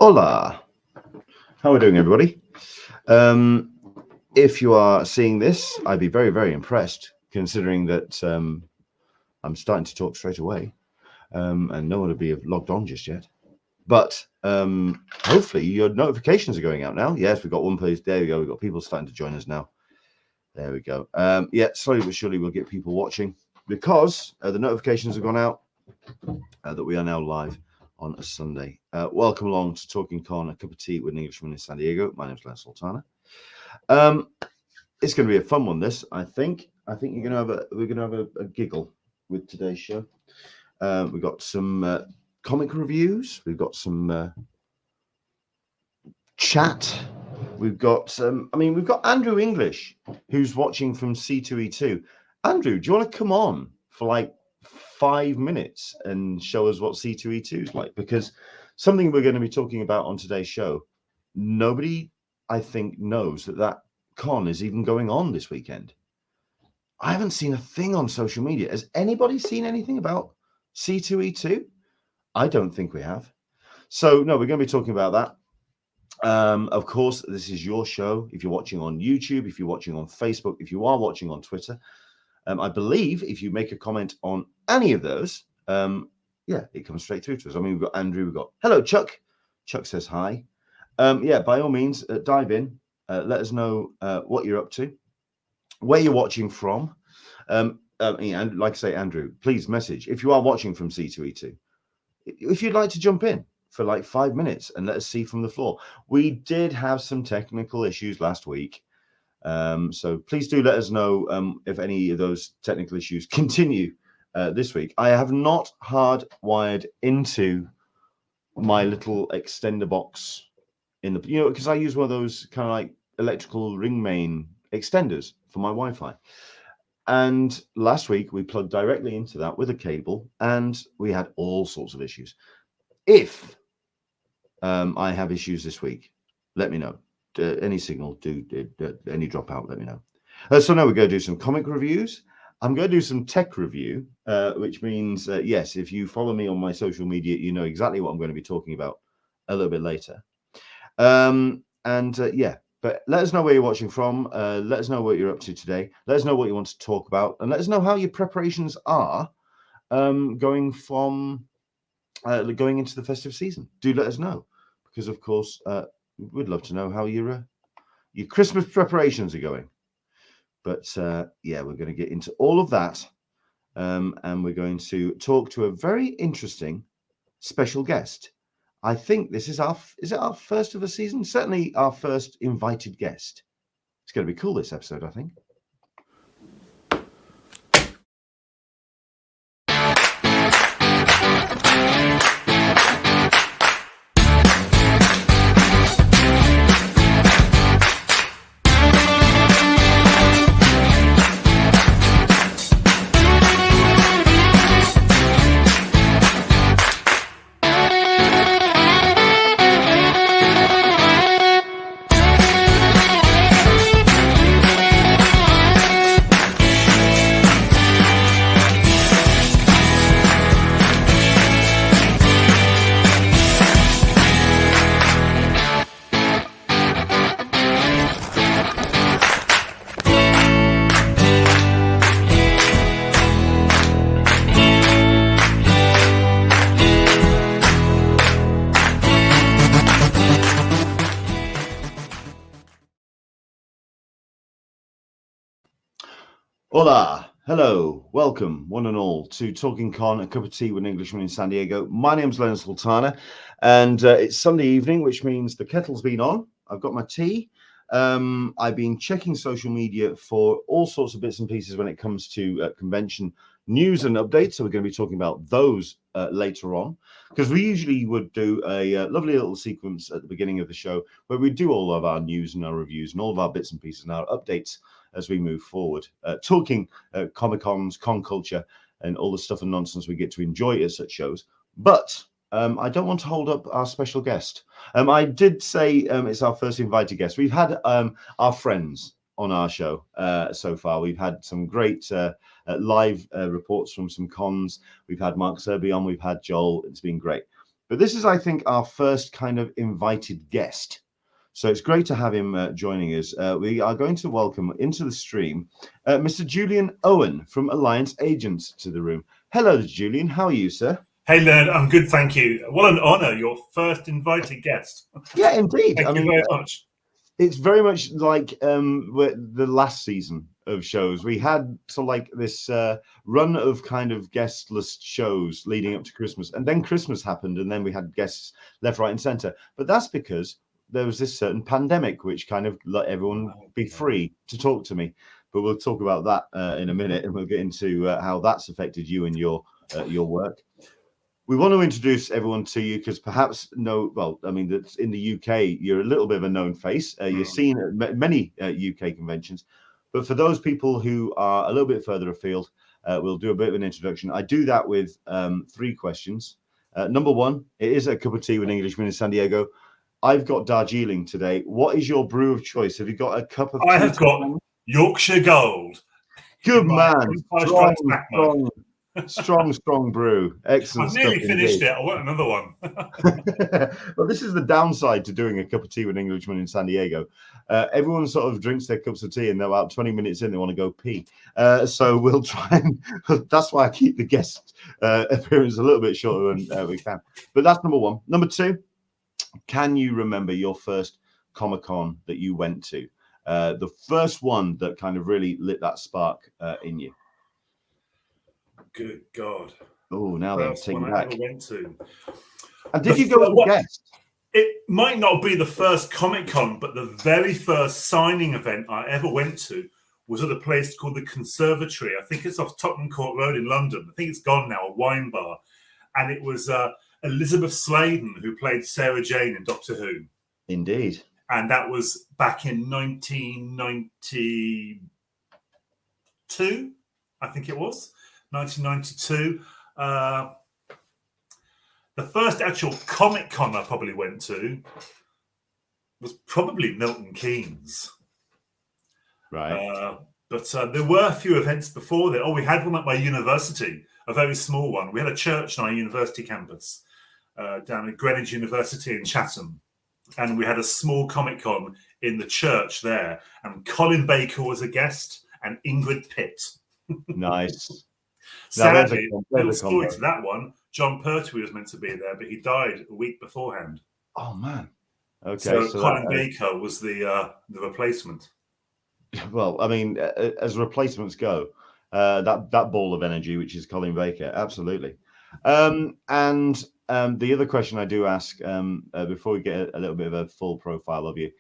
Hola, how are we doing, everybody? If you are seeing this, I'd be very, very impressed, considering that I'm starting to talk straight away, and no one will be logged on just yet. But hopefully your notifications are going out now. Yes, we've got one place. There we go. We've got people starting to join us now. There we go. Yeah, slowly but surely we'll get people watching because the notifications have gone out that we are now live on a Sunday. Welcome along to Talkin Con, a cup of tea with an Englishman in San Diego. My name's Les Sultana. It's going to be a fun one. This, I think we're going to have a giggle with today's show. We've got some comic reviews. We've got some chat. We've got we've got Andrew English, who's watching from C2E2. Andrew, do you want to come on for like 5 minutes and show us what C2E2 is like? Because something we're going to be talking about on today's show, nobody, I think, knows that con is even going on this weekend. I haven't seen a thing on social media. Has anybody seen anything about C2E2? I don't think we have. So, no, we're going to be talking about that. Of course, this is your show. If you're watching on YouTube, if you're watching on Facebook, if you are watching on Twitter, I believe if you make a comment on any of those, yeah, it comes straight through to us. I mean, we've got Andrew, we've got, hello, Chuck. Chuck says hi. Yeah, by all means, dive in. Let us know what you're up to, where you're watching from. And like I say, Andrew, please message. If you are watching from C2E2, if you'd like to jump in for like 5 minutes and let us see from the floor. We did have some technical issues last week. So please do let us know if any of those technical issues continue this week. I have not hardwired into my little extender box in the, because I use one of those kind of like electrical ring main extenders for my Wi-Fi. And last week we plugged directly into that with a cable and we had all sorts of issues. If I have issues this week, let me know. Any signal, any dropout, let me know. So now we're going to do some comic reviews. I'm going to do some tech review, which means, yes, if you follow me on my social media, you know exactly what I'm going to be talking about a little bit later. Yeah, but let us know where you're watching from. Let us know what you're up to today. Let us know what you want to talk about, and let us know how your preparations are going into the festive season. Do let us know, because of course we'd love to know how your Christmas preparations are going. But yeah, we're going to get into all of that, and we're going to talk to a very interesting special guest. I think this is our first of the season? Certainly our first invited guest. It's going to be cool, this episode, I think. Hola, hello, welcome one and all to Talkin Con, a cup of tea with an Englishman in San Diego. My name's Leonard Sultana, and it's Sunday evening, which means the kettle's been on. I've got my tea. I've been checking social media for all sorts of bits and pieces when it comes to convention news and updates. So we're going to be talking about those later on, because we usually would do a lovely little sequence at the beginning of the show where we do all of our news and our reviews and all of our bits and pieces and our updates as we move forward, talking Comic-Cons, con culture, and all the stuff and nonsense we get to enjoy at such shows. But I don't want to hold up our special guest. I did say it's our first invited guest. We've had our friends on our show so far. We've had some great live reports from some cons. We've had Mark Serby on. We've had Joel. It's been great. But this is, I think, our first kind of invited guest. So it's great to have him joining us. We are going to welcome into the stream Mr. Julian Owen from Alliance Agents to the room. Hello, Julian. How are you, sir? Hey, Leonard. I'm good, thank you. What an honour, your first invited guest. Yeah, indeed. Thank you very much. It's very much like the last season of shows. We had sort of like this run of kind of guestless shows leading up to Christmas, and then Christmas happened, and then we had guests left, right, and centre. But that's because there was this certain pandemic which kind of let everyone be free to talk to me. But we'll talk about that in a minute, and we'll get into how that's affected you and your work. We want to introduce everyone to you because perhaps well, I mean, that's in the UK, you're a little bit of a known face. You're seen at many UK conventions. But for those people who are a little bit further afield, we'll do a bit of an introduction. I do that with 3 questions. Number 1, it is a cup of tea with an Englishman in San Diego. I've got Darjeeling today. What is your brew of choice? Have you got a cup of tea? I have got Yorkshire Gold. Good man. Strong brew. Excellent. I've nearly finished it. I want another one. Well, this is the downside to doing a cup of tea with an Englishman in San Diego. Everyone sort of drinks their cups of tea, and they're about 20 minutes in, they want to go pee. So we'll try and that's why I keep the guest appearance a little bit shorter than we can. But that's number 1. Number 2, can you remember your first Comic-Con that you went to? The first one that kind of really lit that spark in you. Good God. Oh, now they're taking back. I ever went to. And did you go as a guest? It might not be the first Comic-Con, but the very first signing event I ever went to was at a place called the Conservatory. I think it's off Tottenham Court Road in London. I think it's gone now, a wine bar. And it was Elizabeth Sladen who played Sarah Jane in Doctor Who. Indeed. And that was back in 1992, I think it was. 1992. The first actual Comic-Con I probably went to was probably Milton Keynes. Right. But there were a few events before that. Oh, we had one at my university, a very small one. We had a church on our university campus down at Greenwich University in Chatham. And we had a small Comic-Con in the church there. And Colin Baker was a guest and Ingrid Pitt. Nice. Sadly, little story to that one, John Pertwee was meant to be there, but he died a week beforehand. Oh, man. Okay. So Colin Baker was the replacement. Well, I mean, as replacements go, that ball of energy, which is Colin Baker, absolutely. And the other question I do ask before we get a little bit of a full profile of you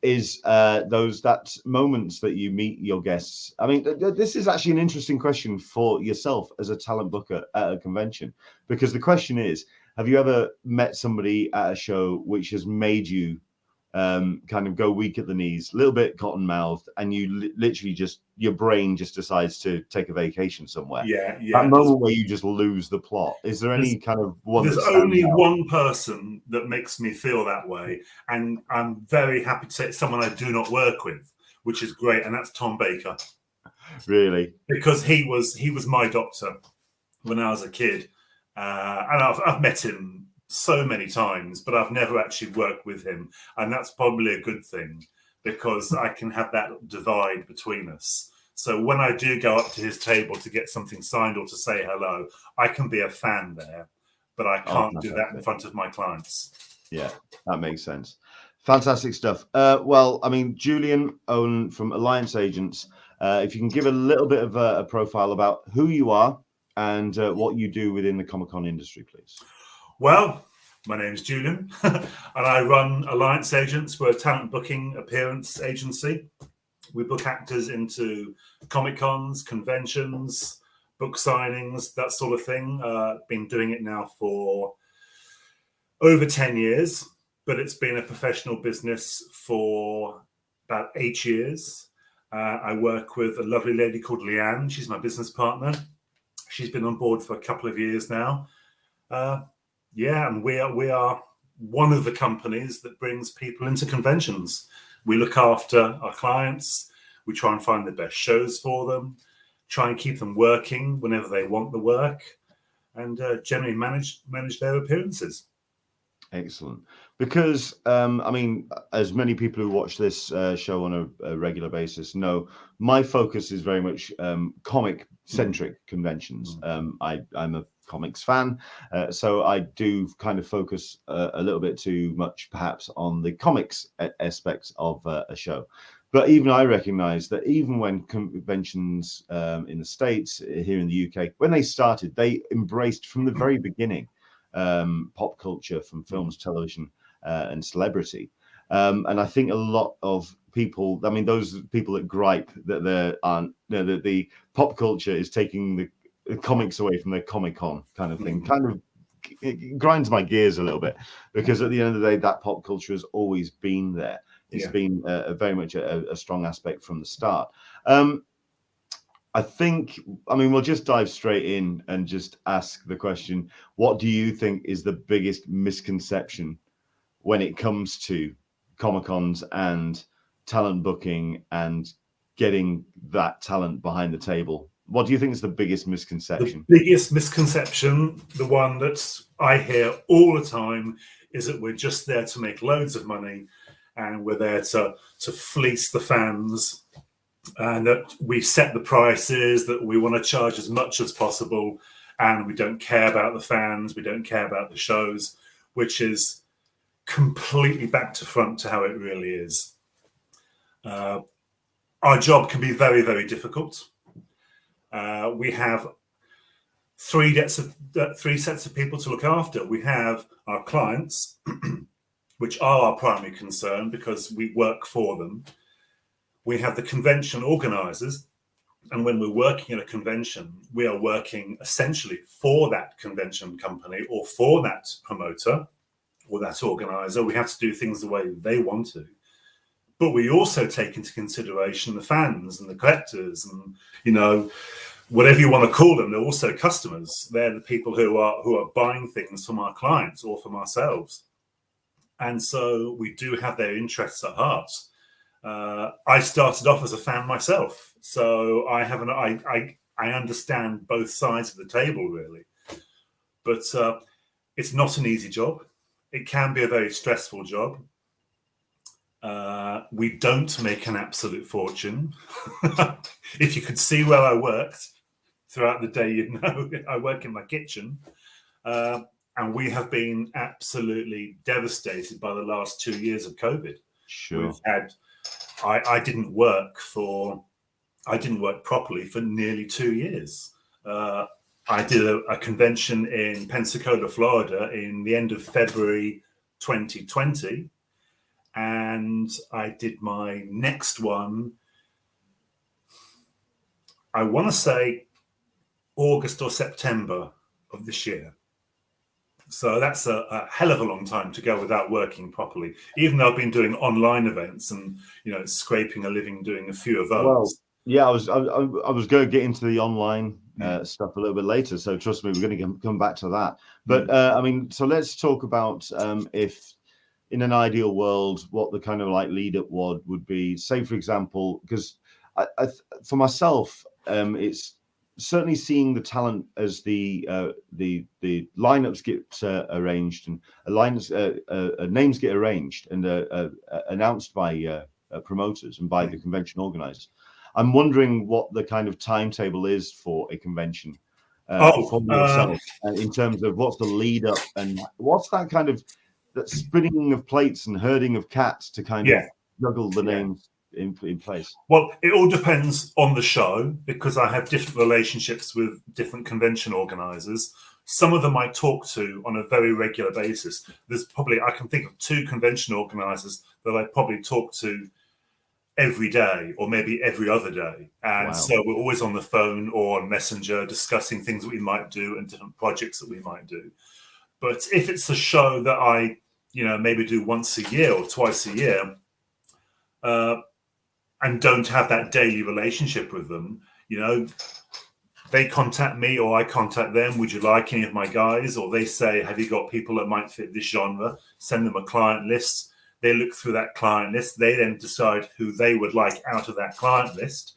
is that moments that you meet your guests. I mean, this is actually an interesting question for yourself as a talent booker at a convention, because the question is, have you ever met somebody at a show which has made you kind of go weak at the knees, a little bit cotton-mouthed, and you literally just, your brain just decides to take a vacation somewhere? Yeah. That moment where you just lose the plot. Is there any kind of one? There's only one person that makes me feel that way, and I'm very happy to say it's someone I do not work with, which is great, and that's Tom Baker. Really? Because he was my doctor when I was a kid, and I've met him so many times, but I've never actually worked with him, and that's probably a good thing because I can have that divide between us. So when I do go up to his table to get something signed or to say hello, I can be a fan there, but I can't do that in front of my clients. Yeah, that makes sense. Fantastic stuff. Well, I mean, Julian Owen from Alliance Agents, if you can give a little bit of a profile about who you are and what you do within the Comic-Con industry, please. Well, my name is Julian, and I run Alliance Agents. We're a talent booking appearance agency. We book actors into Comic-Cons, conventions, book signings, that sort of thing. Been doing it now for over 10 years, but it's been a professional business for about 8 years. I work with a lovely lady called Leanne. She's my business partner. She's been on board for a couple of years now. And we are one of the companies that brings people into conventions. We look after our clients. We try and find the best shows for them, try and keep them working whenever they want the work, and generally manage their appearances. Excellent. Because, I mean, as many people who watch this show on a regular basis know, my focus is very much comic-centric conventions. I'm a comics fan, so I do kind of focus a little bit too much, perhaps, on the comics aspects of a show. But even I recognize that even when conventions in the States, here in the UK, when they started, they embraced from the very beginning pop culture, from films, television, and celebrity. And I think a lot of people, I mean, those people that gripe that there aren't, that the pop culture is taking the comics away from their Comic Con kind of thing, kind of it grinds my gears a little bit, because at the end of the day, that pop culture has always been there. It's been very much a strong aspect from the start. I think, I mean, we'll just dive straight in and just ask the question, what do you think is the biggest misconception when it comes to Comic-Cons and talent booking and getting that talent behind the table? What do you think is the biggest misconception? The biggest misconception, the one that I hear all the time, is that we're just there to make loads of money and we're there to fleece the fans, and that we set the prices, that we want to charge as much as possible, and we don't care about the fans, we don't care about the shows, which is completely back to front to how it really is. Our job can be very, very difficult. We have three sets of people to look after. We have our clients, which are our primary concern because we work for them. We have the convention organizers, and when we're working at a convention, we are working essentially for that convention company or for that promoter or that organizer. We have to do things the way they want to. But we also take into consideration the fans and the collectors and, you know, whatever you want to call them. They're also customers. They're the people who are buying things from our clients or from ourselves. And so we do have their interests at heart. I started off as a fan myself, so I understand both sides of the table, really. But it's not an easy job. It can be a very stressful job. We don't make an absolute fortune. If you could see where I worked throughout the day, you'd know I work in my kitchen. And we have been absolutely devastated by the last 2 years of COVID. Sure. We've had, I didn't work properly for nearly 2 years. I did a convention in Pensacola, Florida in the end of February 2020. And I did my next one, I want to say August or September of this year. So that's a hell of a long time to go without working properly, even though I've been doing online events and, you know, scraping a living doing a few of those. Well, yeah, I was going to get into the online stuff a little bit later. So trust me, we're going to come back to that. But I mean, so let's talk about if in an ideal world, what the kind of like lead up would be. Say, for example, because for myself, it's certainly seeing the talent as the lineups get arranged and names get arranged and announced by promoters and by the convention organizers. I'm wondering what the kind of timetable is for a convention for yourself, in terms of what's the lead up and what's that kind of that spinning of plates and herding of cats to kind of juggle the names in place. Well, it all depends on the show, because I have different relationships with different convention organizers. Some of them I talk to on a very regular basis. There's probably, I can think of 2 convention organizers that I probably talk to every day or maybe every other day. And so we're always on the phone or on Messenger discussing things that we might do and different projects that we might do. But if it's a show that I, you know, maybe do once a year or twice a year, and don't have that daily relationship with them, you know, they contact me or I contact them. Would you like any of my guys? Or they say, have you got people that might fit this genre? Send them a client list. They look through that client list. They then decide who they would like out of that client list.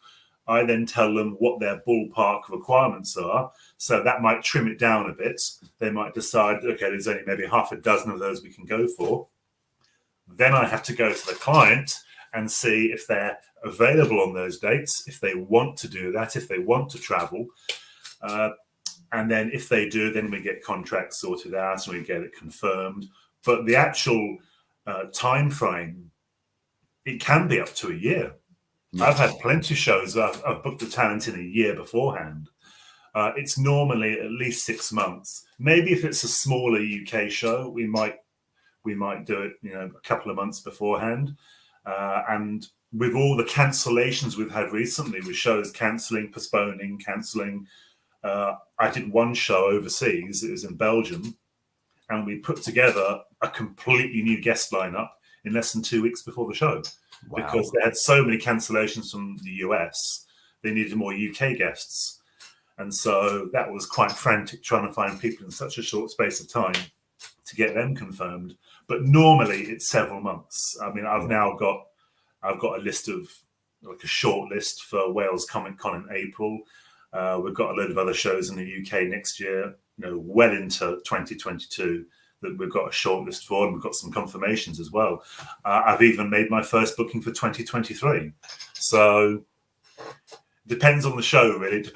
I then tell them what their ballpark requirements are. So that might trim it down a bit. They might decide, okay, there's only maybe half a dozen of those we can go for. Then I have to go to the client and see if they're available on those dates, if they want to do that, if they want to travel. And then if they do, then we get contracts sorted out and we get it confirmed. But the actual time frame, it can be up to a year. I've had plenty of shows I've booked the talent in a year beforehand. It's normally at least 6 months. Maybe if it's a smaller UK show, we might do it, a couple of months beforehand. And with all the cancellations we've had recently, with shows cancelling, postponing, cancelling, I did one show overseas. It was in Belgium, and we put together a completely new guest lineup in less than 2 weeks before the show. Wow. Because they had so many cancellations from the US, they needed more UK guests. And so that was quite frantic, trying to find people in such a short space of time to get them confirmed. But normally it's several months. I mean, I've got a list of, like, a short list for Wales Comic Con in April. We've got a load of other shows in the UK next year, well into 2022. That we've got a short list for, and we've got some confirmations as well. I've even made my first booking for 2023. So depends on the show, really. It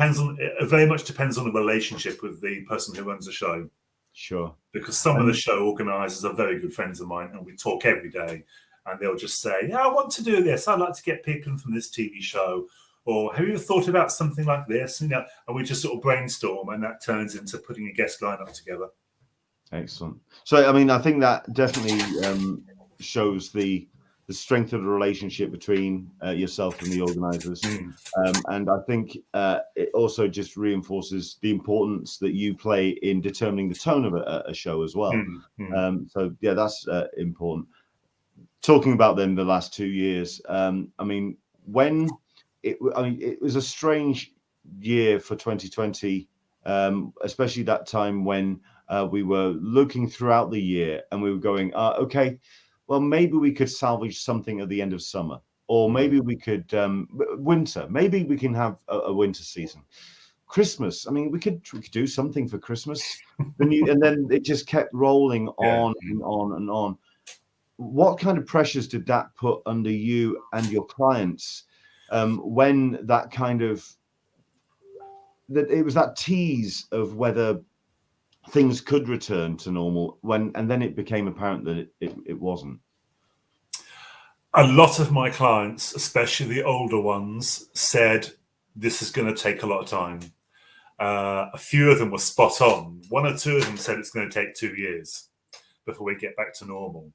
very much depends on the relationship with the person who runs the show. Sure. Because some of the show organisers are very good friends of mine, and we talk every day, and they'll just say, "Yeah, I want to do this. I'd like to get people in from this TV show." Or, "Have you ever thought about something like this?" And we just sort of brainstorm, and that turns into putting a guest lineup together. Excellent. So, I mean, I think that definitely shows the strength of the relationship between yourself and the organisers. And I think it also just reinforces the importance that you play in determining the tone of a show as well. So, yeah, that's important. Talking about then the last 2 years, I mean, it was a strange year for 2020, especially that time when we were looking throughout the year and we were going, okay, well, maybe we could salvage something at the end of summer, or maybe we could winter. Maybe we can have a winter season. Christmas. I mean, we could do something for Christmas. And then it just kept rolling on and on and on. What kind of pressures did that put under you and your clients when that kind of it was that tease of whether things could return to normal and then it became apparent that it wasn't? A lot of my clients, especially the older ones, said this is going to take a lot of time. A few of them were spot on. 1 or 2 of them said it's going to take 2 years before we get back to normal.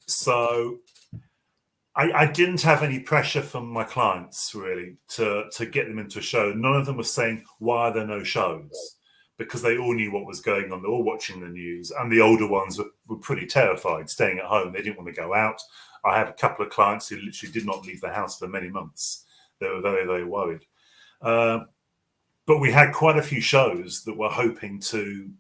So I didn't have any pressure from my clients really to get them into a show. None of them was saying, "Why are there no shows?" Because they all knew what was going on. They're all watching the news, and the older ones were pretty terrified, staying at home. They didn't want to go out. I have a couple of clients who literally did not leave the house for many months. They were very, very worried. But we had quite a few shows that were hoping to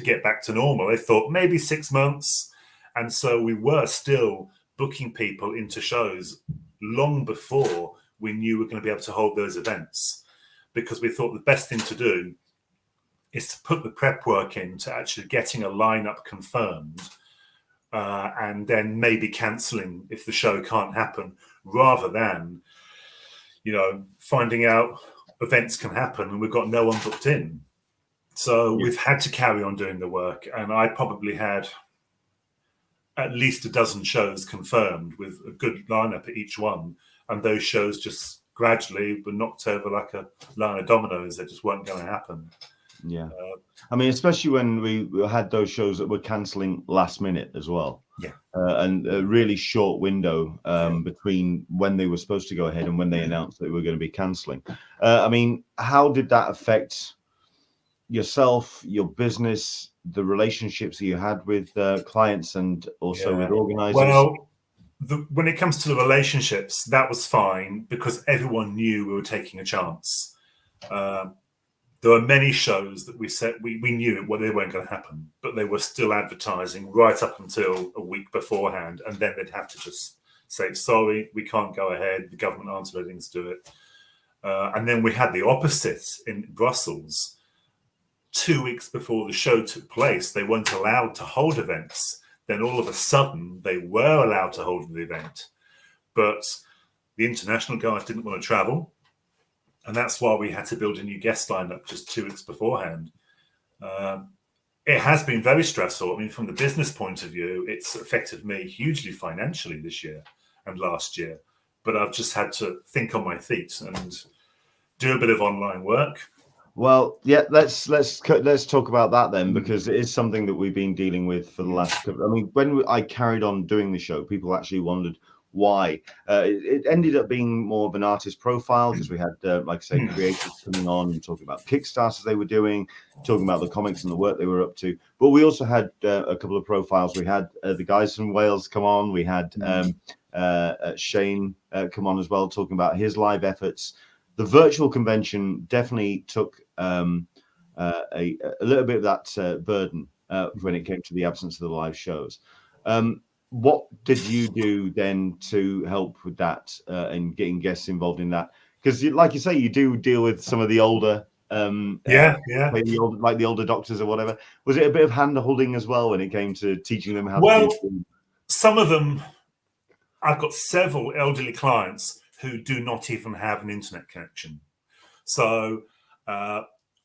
get back to normal. They thought maybe 6 months. And so we were still booking people into shows long before we knew we were going to be able to hold those events, because we thought the best thing to do is to put the prep work into actually getting a lineup confirmed, and then maybe cancelling if the show can't happen, rather than, finding out events can happen and we've got no one booked in. So we've had to carry on doing the work, and I probably had at least a dozen shows confirmed with a good lineup at each one, and those shows just gradually were knocked over like a line of dominoes. They just weren't going to happen. Yeah. I mean, especially when we had those shows that were cancelling last minute as well. Yeah. And a really short window between when they were supposed to go ahead and when they announced that they were going to be cancelling. I mean, how did that affect yourself, your business, the relationships that you had with clients and also with organisers? Well, when it comes to the relationships, that was fine because everyone knew we were taking a chance. There were many shows that we said we knew they weren't going to happen, but they were still advertising right up until a week beforehand, and then they'd have to just say, sorry, we can't go ahead. The government aren't letting us do it. And then we had the opposite in Brussels. 2 weeks before the show took place, they weren't allowed to hold events. Then all of a sudden, they were allowed to hold the event. But the international guys didn't want to travel. And that's why we had to build a new guest lineup just 2 weeks beforehand. It has been very stressful. I mean, from the business point of view, it's affected me hugely financially this year and last year. But I've just had to think on my feet and do a bit of online work. Well, yeah, let's talk about that then, because it is something that we've been dealing with for the last couple. I mean, when I carried on doing the show, people actually wondered why. It ended up being more of an artist profile because we had, like I say, creators coming on and talking about Kickstarters they were doing, talking about the comics and the work they were up to. But we also had a couple of profiles. We had the guys from Wales come on. We had Shane come on as well, talking about his live efforts. The virtual convention definitely took a little bit of that burden when it came to the absence of the live shows. What did you do then to help with that and getting guests involved in that? Because, like you say, you do deal with some of the older, like the older doctors or whatever. Was it a bit of hand holding as well when it came to teaching them how to do? Some of them, I've got several elderly clients who do not even have an internet connection. So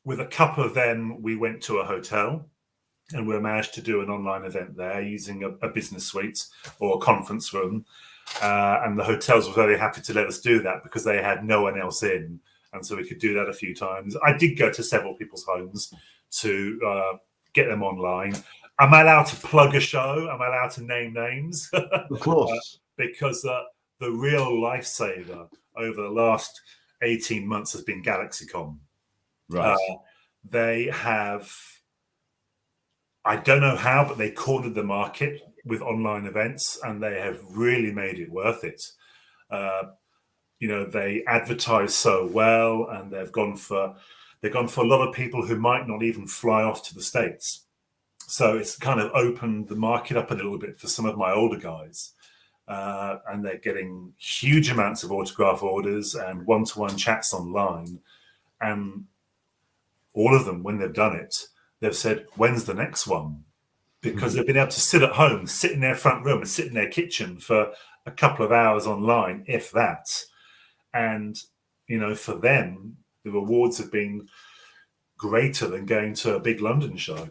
with a couple of them, we went to a hotel and we managed to do an online event there using a business suite or a conference room. And the hotels were very happy to let us do that because they had no one else in. And so we could do that a few times. I did go to several people's homes to get them online. Am I allowed to plug a show? Am I allowed to name names? Of course. Because the real lifesaver over the last 18 months has been GalaxyCon. Right. They have, I don't know how, but they cornered the market with online events and they have really made it worth it. They advertise so well and they've gone for a lot of people who might not even fly off to the States. So it's kind of opened the market up a little bit for some of my older guys. And they're getting huge amounts of autograph orders and one-to-one chats online. And all of them, when they've done it, they've said, when's the next one? Because they've been able to sit at home, sit in their front room and sit in their kitchen for a couple of hours online, if that. And, for them, the rewards have been greater than going to a big London show.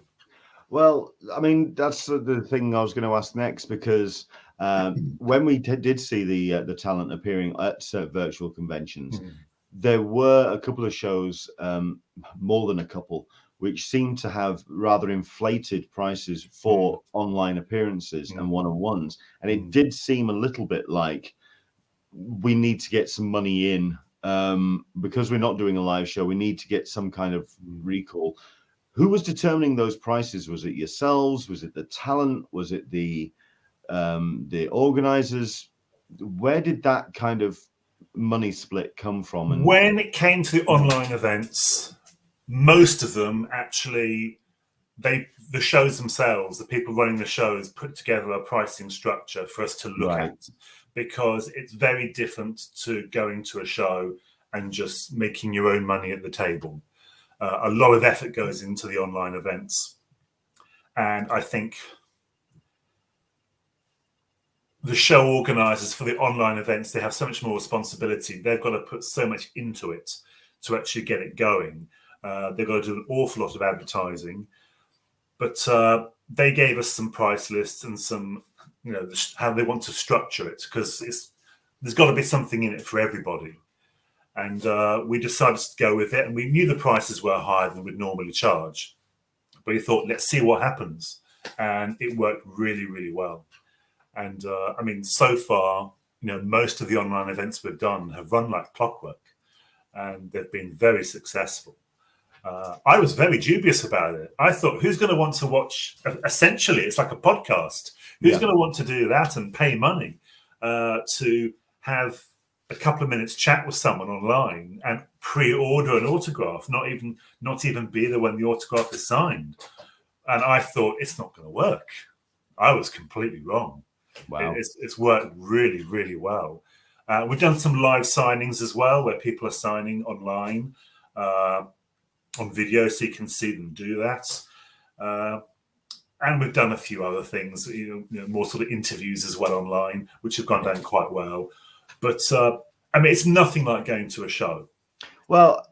Well, I mean, that's the thing I was going to ask next, because when we did see the talent appearing at virtual conventions, there were a couple of shows, more than a couple, which seemed to have rather inflated prices for online appearances and one-on-ones. And it did seem a little bit like we need to get some money in because we're not doing a live show. We need to get some kind of recall. Who was determining those prices? Was it yourselves? Was it the talent? Was it the organizers? Where did that kind of money split come from? And when it came to the online events, most of them actually, the shows themselves, the people running the shows, put together a pricing structure for us to look at, because it's very different to going to a show and just making your own money at the table. A lot of effort goes into the online events. And I think the show organizers for the online events, they have so much more responsibility. They've got to put so much into it to actually get it going. They've got to do an awful lot of advertising. But they gave us some price lists and some, how they want to structure it, because there's got to be something in it for everybody. And we decided to go with it, and we knew the prices were higher than we'd normally charge. But we thought, let's see what happens. And it worked really, really well. And so far, most of the online events we've done have run like clockwork, and they've been very successful. I was very dubious about it. I thought, who's going to want to watch? Essentially, it's like a podcast. Who's going to want to do that and pay money to have a couple of minutes chat with someone online and pre-order an autograph, not even be there when the autograph is signed? And I thought, it's not going to work. I was completely wrong. Wow. It's worked really, really well. We've done some live signings as well, where people are signing online on video, so you can see them do that. And we've done a few other things, more sort of interviews as well online, which have gone down quite well. But I mean, it's nothing like going to a show. Well,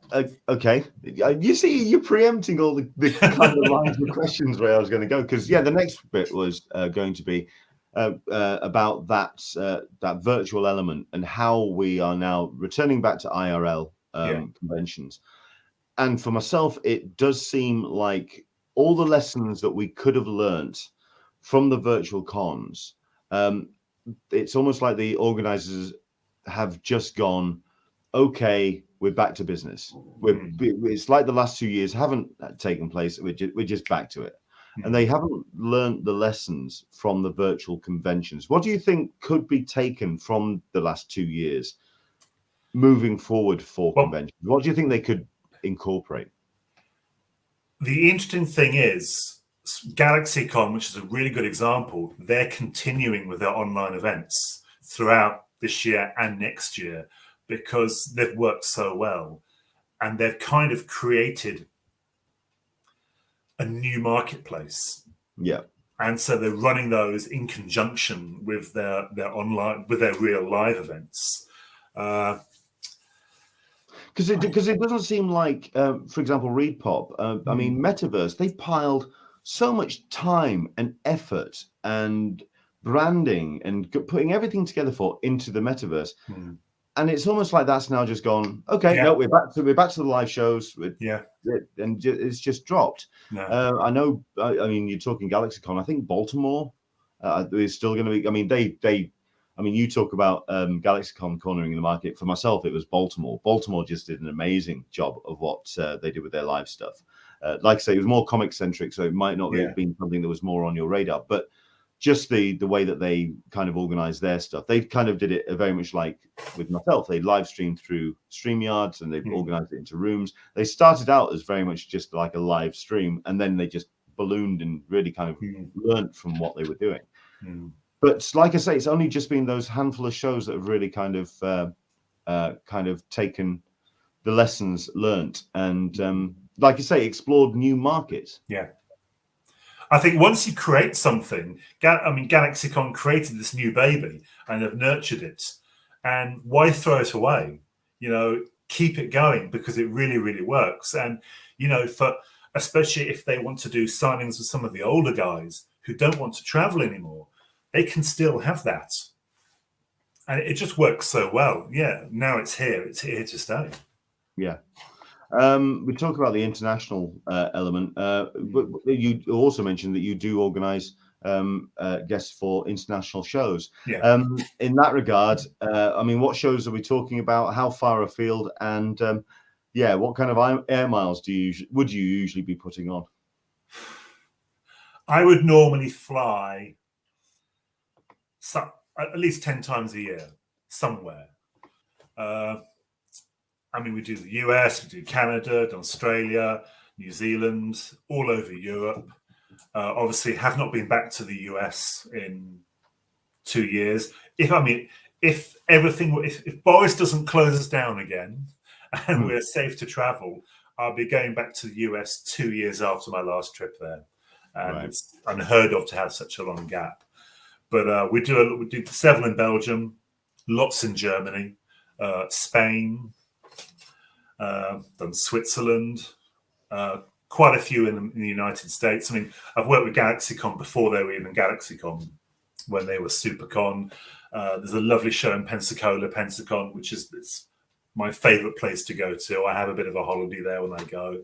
okay. You see, you're preempting all the kind of lines of questions where I was going to go, because the next bit was going to be about that virtual element and how we are now returning back to IRL conventions. And for myself, it does seem like all the lessons that we could have learnt from the virtual cons, it's almost like the organizers have just gone, okay, we're back to business. It's like the last 2 years haven't taken place. We're just back to it. And they haven't learned the lessons from the virtual conventions. What do you think could be taken from the last 2 years moving forward for conventions? What do you think they could incorporate? The interesting thing is, GalaxyCon, which is a really good example, they're continuing with their online events throughout this year and next year because they've worked so well, and they've kind of created a new marketplace. Yeah. And so they're running those in conjunction with their online, with their real live events. Because it doesn't seem like, for example, ReadPop, I mean, Metaverse, they piled so much time and effort and branding and putting everything together into the Metaverse. And it's almost like that's now just gone, okay, no, we're back to the live shows. And it's just dropped. I know, I mean, you're talking GalaxyCon, I think Baltimore is still going to be, I mean, you talk about GalaxyCon cornering the market. For myself, it was Baltimore. Baltimore just did an amazing job of what they did with their live stuff. Like I say, it was more comic centric, so it might not have been something that was more on your radar. But just the way that they kind of organized their stuff, they kind of did it very much like with myself. They live streamed through StreamYards and they've organized it into rooms. They started out as very much just like a live stream, and then they just ballooned and really kind of learned from what they were doing. But like I say, it's only just been those handful of shows that have really kind of taken the lessons learnt and, like I say, explored new markets. Yeah. I think once you create something, I mean, GalaxyCon created this new baby and have nurtured it. And why throw it away? Keep it going because it really, really works. And, especially if they want to do signings with some of the older guys who don't want to travel anymore, they can still have that. And it just works so well. Yeah, now it's here. It's here to stay. Yeah. We talk about the international element, but you also mentioned that you do organise guests for international shows. In that regard, I mean, what shows are we talking about? How far afield? And what kind of air miles would you usually be putting on? I would normally fly at least 10 times a year somewhere. I mean, we do the US, we do Canada, Australia, New Zealand, all over Europe. Obviously, have not been back to the US in 2 years. If Boris doesn't close us down again and we're safe to travel, I'll be going back to the US 2 years after my last trip there. And it's unheard of to have such a long gap. But we do several in Belgium, lots in Germany, Spain, done Switzerland, quite a few in the United States. I mean, I've worked with GalaxyCon before they were even GalaxyCon, when they were SuperCon. There's a lovely show in Pensacola, Pensacon, which it's my favorite place to go to. I have a bit of a holiday there when I go.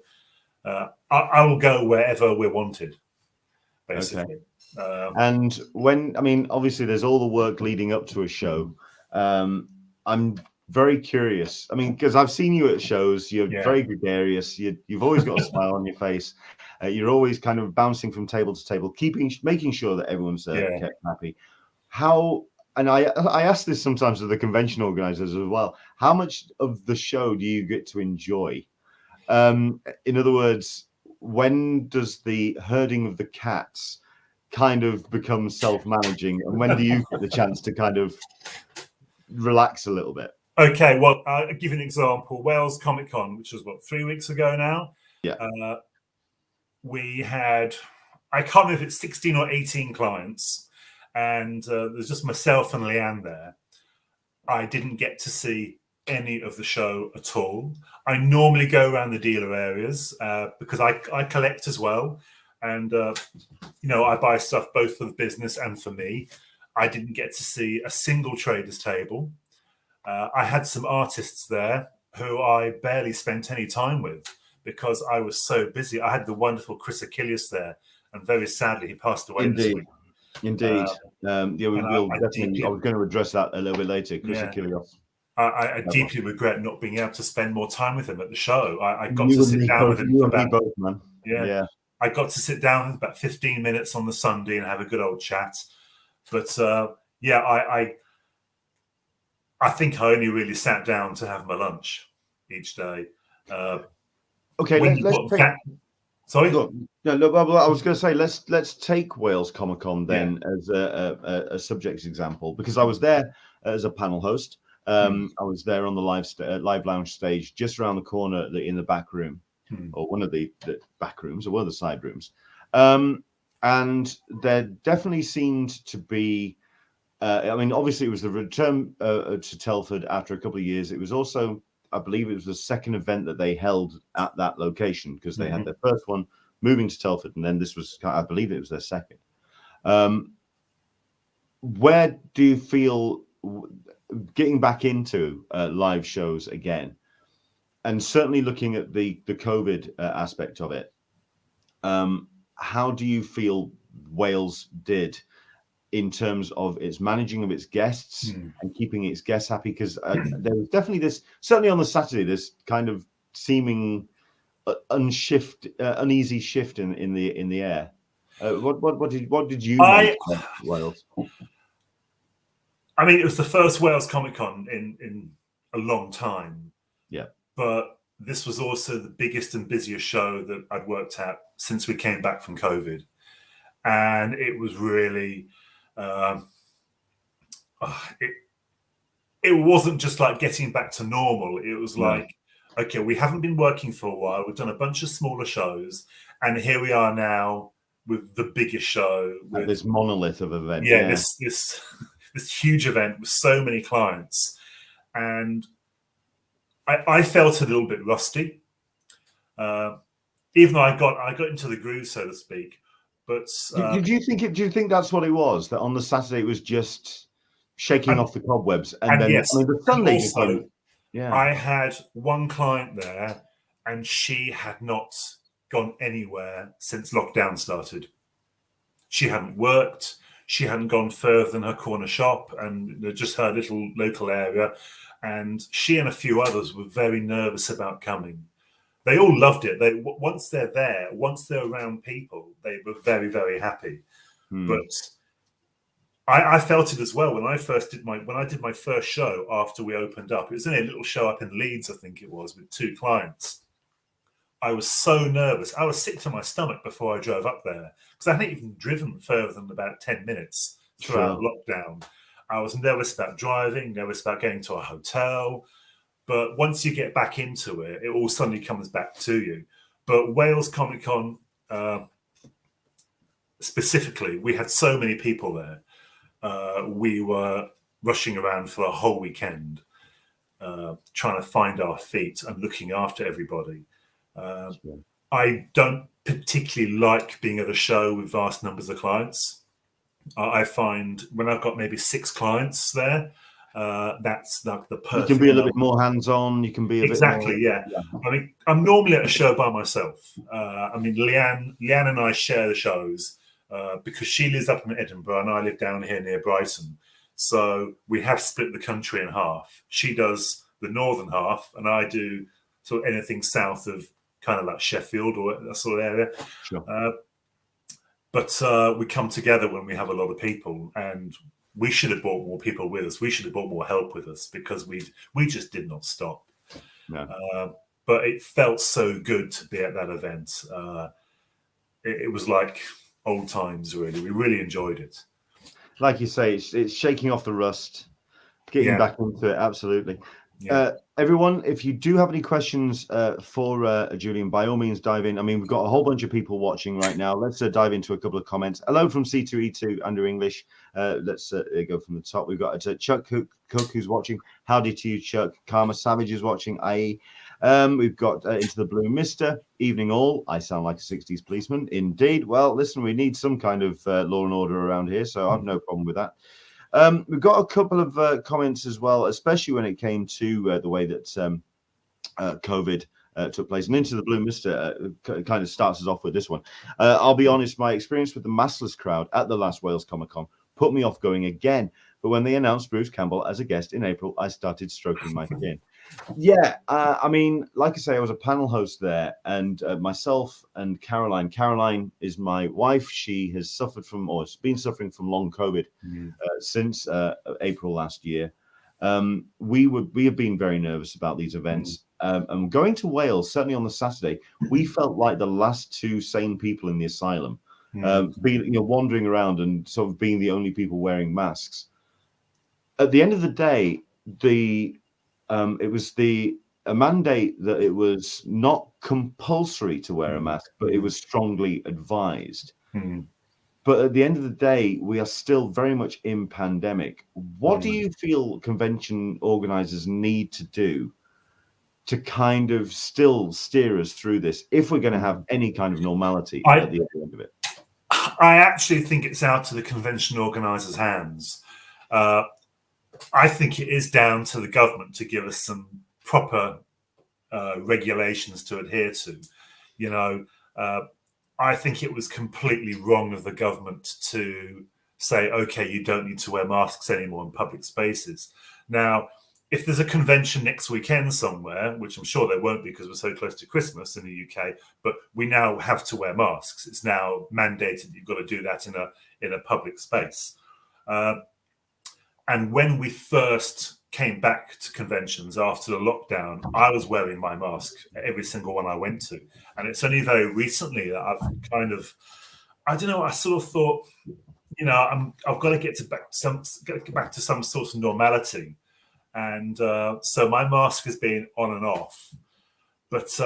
I will go wherever we're wanted, basically. And obviously there's all the work leading up to a show. I'm very curious. I mean, because I've seen you at shows, you're very gregarious. You've always got a smile on your face. You're always kind of bouncing from table to table, making sure that everyone's kept happy. And I ask this sometimes to the convention organizers as well. How much of the show do you get to enjoy? In other words, when does the herding of the cats kind of become self-managing, and when do you get the chance to kind of relax a little bit? Okay, well, I'll give you an example. Wales Comic Con, which was, 3 weeks ago now? Yeah. We had, I can't remember if it's 16 or 18 clients, and there's just myself and Leanne there. I didn't get to see any of the show at all. I normally go around the dealer areas because I collect as well. And, I buy stuff both for the business and for me. I didn't get to see a single trader's table. I had some artists there who I barely spent any time with because I was so busy. I had the wonderful Chris Achilles there, and very sadly, he passed away this week. Indeed. Yeah, we'll definitely. I was going to address that a little bit later. Chris Achilles. I deeply regret not being able to spend more time with him at the show. I got you to sit down with him for about, both, man. Yeah. I got to sit down with about 15 minutes on the Sunday and have a good old chat. But I think I only really sat down to have my lunch each day. Okay, let's take. Sorry. No, I was going to say let's take Wales Comic Con then as a subject example, because I was there as a panel host. I was there on the live lounge stage, just around the corner in the back room, or one of the back rooms, or one of the side rooms, and there definitely seemed to be. I mean, obviously, it was the return to Telford after a couple of years. It was also, I believe, it was the second event that they held at that location, because they had their first one moving to Telford, and then this was, I believe, it was their second. Where do you feel getting back into live shows again, and certainly looking at the COVID aspect of it? How do you feel Wales did in terms of its managing of its guests and keeping its guests happy? Because there was definitely this, certainly on the Saturday, this kind of seeming uneasy shift in the air. What did you notice about Wales? I mean, it was the first Wales Comic Con in a long time. Yeah. But this was also the biggest and busiest show that I'd worked at since we came back from COVID. And it was really, it wasn't just like getting back to normal. It was like, okay, we haven't been working for a while. We've done a bunch of smaller shows, and here we are now with the biggest show, with this monolith of event. Yeah, this huge event with so many clients, and I felt a little bit rusty, even though I got into the groove, so to speak. But do you think that's what it was? That on the Saturday it was just shaking off the cobwebs, and then yes, I mean, the Sunday also, I had one client there, and she had not gone anywhere since lockdown started. She hadn't worked. She hadn't gone further than her corner shop and just her little local area. And she and a few others were very nervous about coming. They all loved it. Once they're there, once they're around people, they were very, very happy. But I felt it as well when I did my first show after we opened up. It was only a little show up in Leeds, I think it was, with 2 clients. I was so nervous. I was sick to my stomach before I drove up there, because I hadn't even driven further than about 10 minutes throughout lockdown. I was nervous about driving, nervous about going to a hotel. But once you get back into it, it all suddenly comes back to you. But Wales Comic Con specifically, we had so many people there. We were rushing around for a whole weekend, trying to find our feet and looking after everybody. I don't particularly like being at a show with vast numbers of clients. I find when I've got maybe 6 clients there, that's like the perfect. You can be a little bit more hands-on. You can be a bit more. Yeah. I mean, I'm normally at a show by myself. I mean, Leanne and I share the shows because she lives up in Edinburgh and I live down here near Brighton. So we have split the country in half. She does the northern half, and I do sort of anything south of kind of like Sheffield or that sort of area. Sure. But we come together when we have a lot of people, and we should have brought more people with us. We should have brought more help with us, because we just did not stop. No. But it felt so good to be at that event. It was like old times. Really, we really enjoyed it. Like you say, it's shaking off the rust, getting back into it. Absolutely. Everyone, if you do have any questions for Julian, by all means dive in. I mean, we've got a whole bunch of people watching right now. Let's dive into a couple of comments. Hello from C2E2 under English. Let's go from the top. We've got Chuck Cook who's watching. Howdy to you, Chuck. Karma Savage is watching. IE. We've got Into the Blue Mister. Evening all. I sound like a 60s policeman. Indeed. Well, listen, we need some kind of law and order around here, so I've no problem with that. We've got a couple of comments as well, especially when it came to the way that COVID took place. And Into the Blue Mister kind of starts us off with this one. I'll be honest, my experience with the maskless crowd at the last Wales Comic Con put me off going again. But when they announced Bruce Campbell as a guest in April, I started stroking my skin. Yeah, I mean, like I say, I was a panel host there, and myself and Caroline. Caroline is my wife. She has suffered from, or has been suffering from long COVID since April last year. We have been very nervous about these events. And going to Wales, certainly on the Saturday, we felt like the last two sane people in the asylum, wandering around and sort of being the only people wearing masks. At the end of the day, it was a mandate that it was not compulsory to wear a mask, but it was strongly advised. But at the end of the day, we are still very much in pandemic. What do you feel convention organizers need to do to kind of still steer us through this if we're going to have any kind of normality at the end of it? I actually think it's out of the convention organizers' hands. I think it is down to the government to give us some proper regulations to adhere to. You know, I think it was completely wrong of the government to say, okay, you don't need to wear masks anymore in public spaces. Now, if there's a convention next weekend somewhere, which I'm sure there won't be because we're so close to Christmas in the UK, but we now have to wear masks. It's now mandated that you've got to do that in a public space. And when we first came back to conventions after the lockdown, I was wearing my mask at every single one I went to. And it's only very recently that I've kind of, I don't know, I sort of thought, you know, I've got to get back to some sort of normality. And so my mask has been on and off. But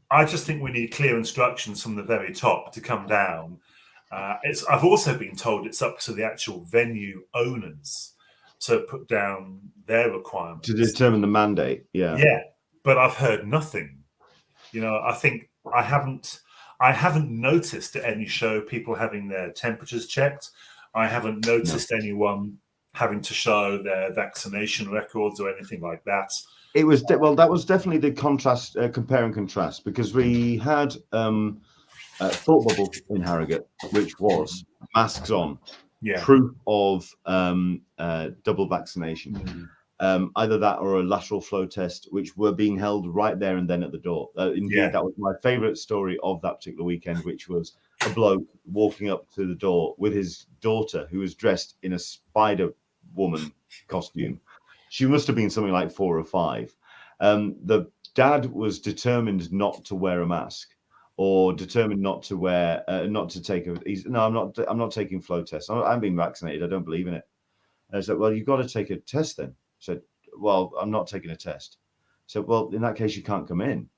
I just think we need clear instructions from the very top to come down. I've also been told it's up to the actual venue owners to put down their requirements. To determine the mandate, yeah. Yeah, but I've heard nothing. You know, I think I haven't noticed at any show people having their temperatures checked. I haven't noticed anyone having to show their vaccination records or anything like that. It was that was definitely the contrast, compare and contrast, because we had Thought Bubble in Harrogate, which was masks on, proof of double vaccination, either that or a lateral flow test, which were being held right there and then at the door. Indeed, that was my favourite story of that particular weekend, which was a bloke walking up to the door with his daughter, who was dressed in a Spider Woman costume. She must have been something like 4 or 5. The dad was determined not to wear a mask, or determined not to wear, not to take a. I'm not taking flow tests. I'm being vaccinated. I don't believe in it. And I said, well, you've got to take a test then. I said, well, I'm not taking a test. I said, well, in that case, you can't come in.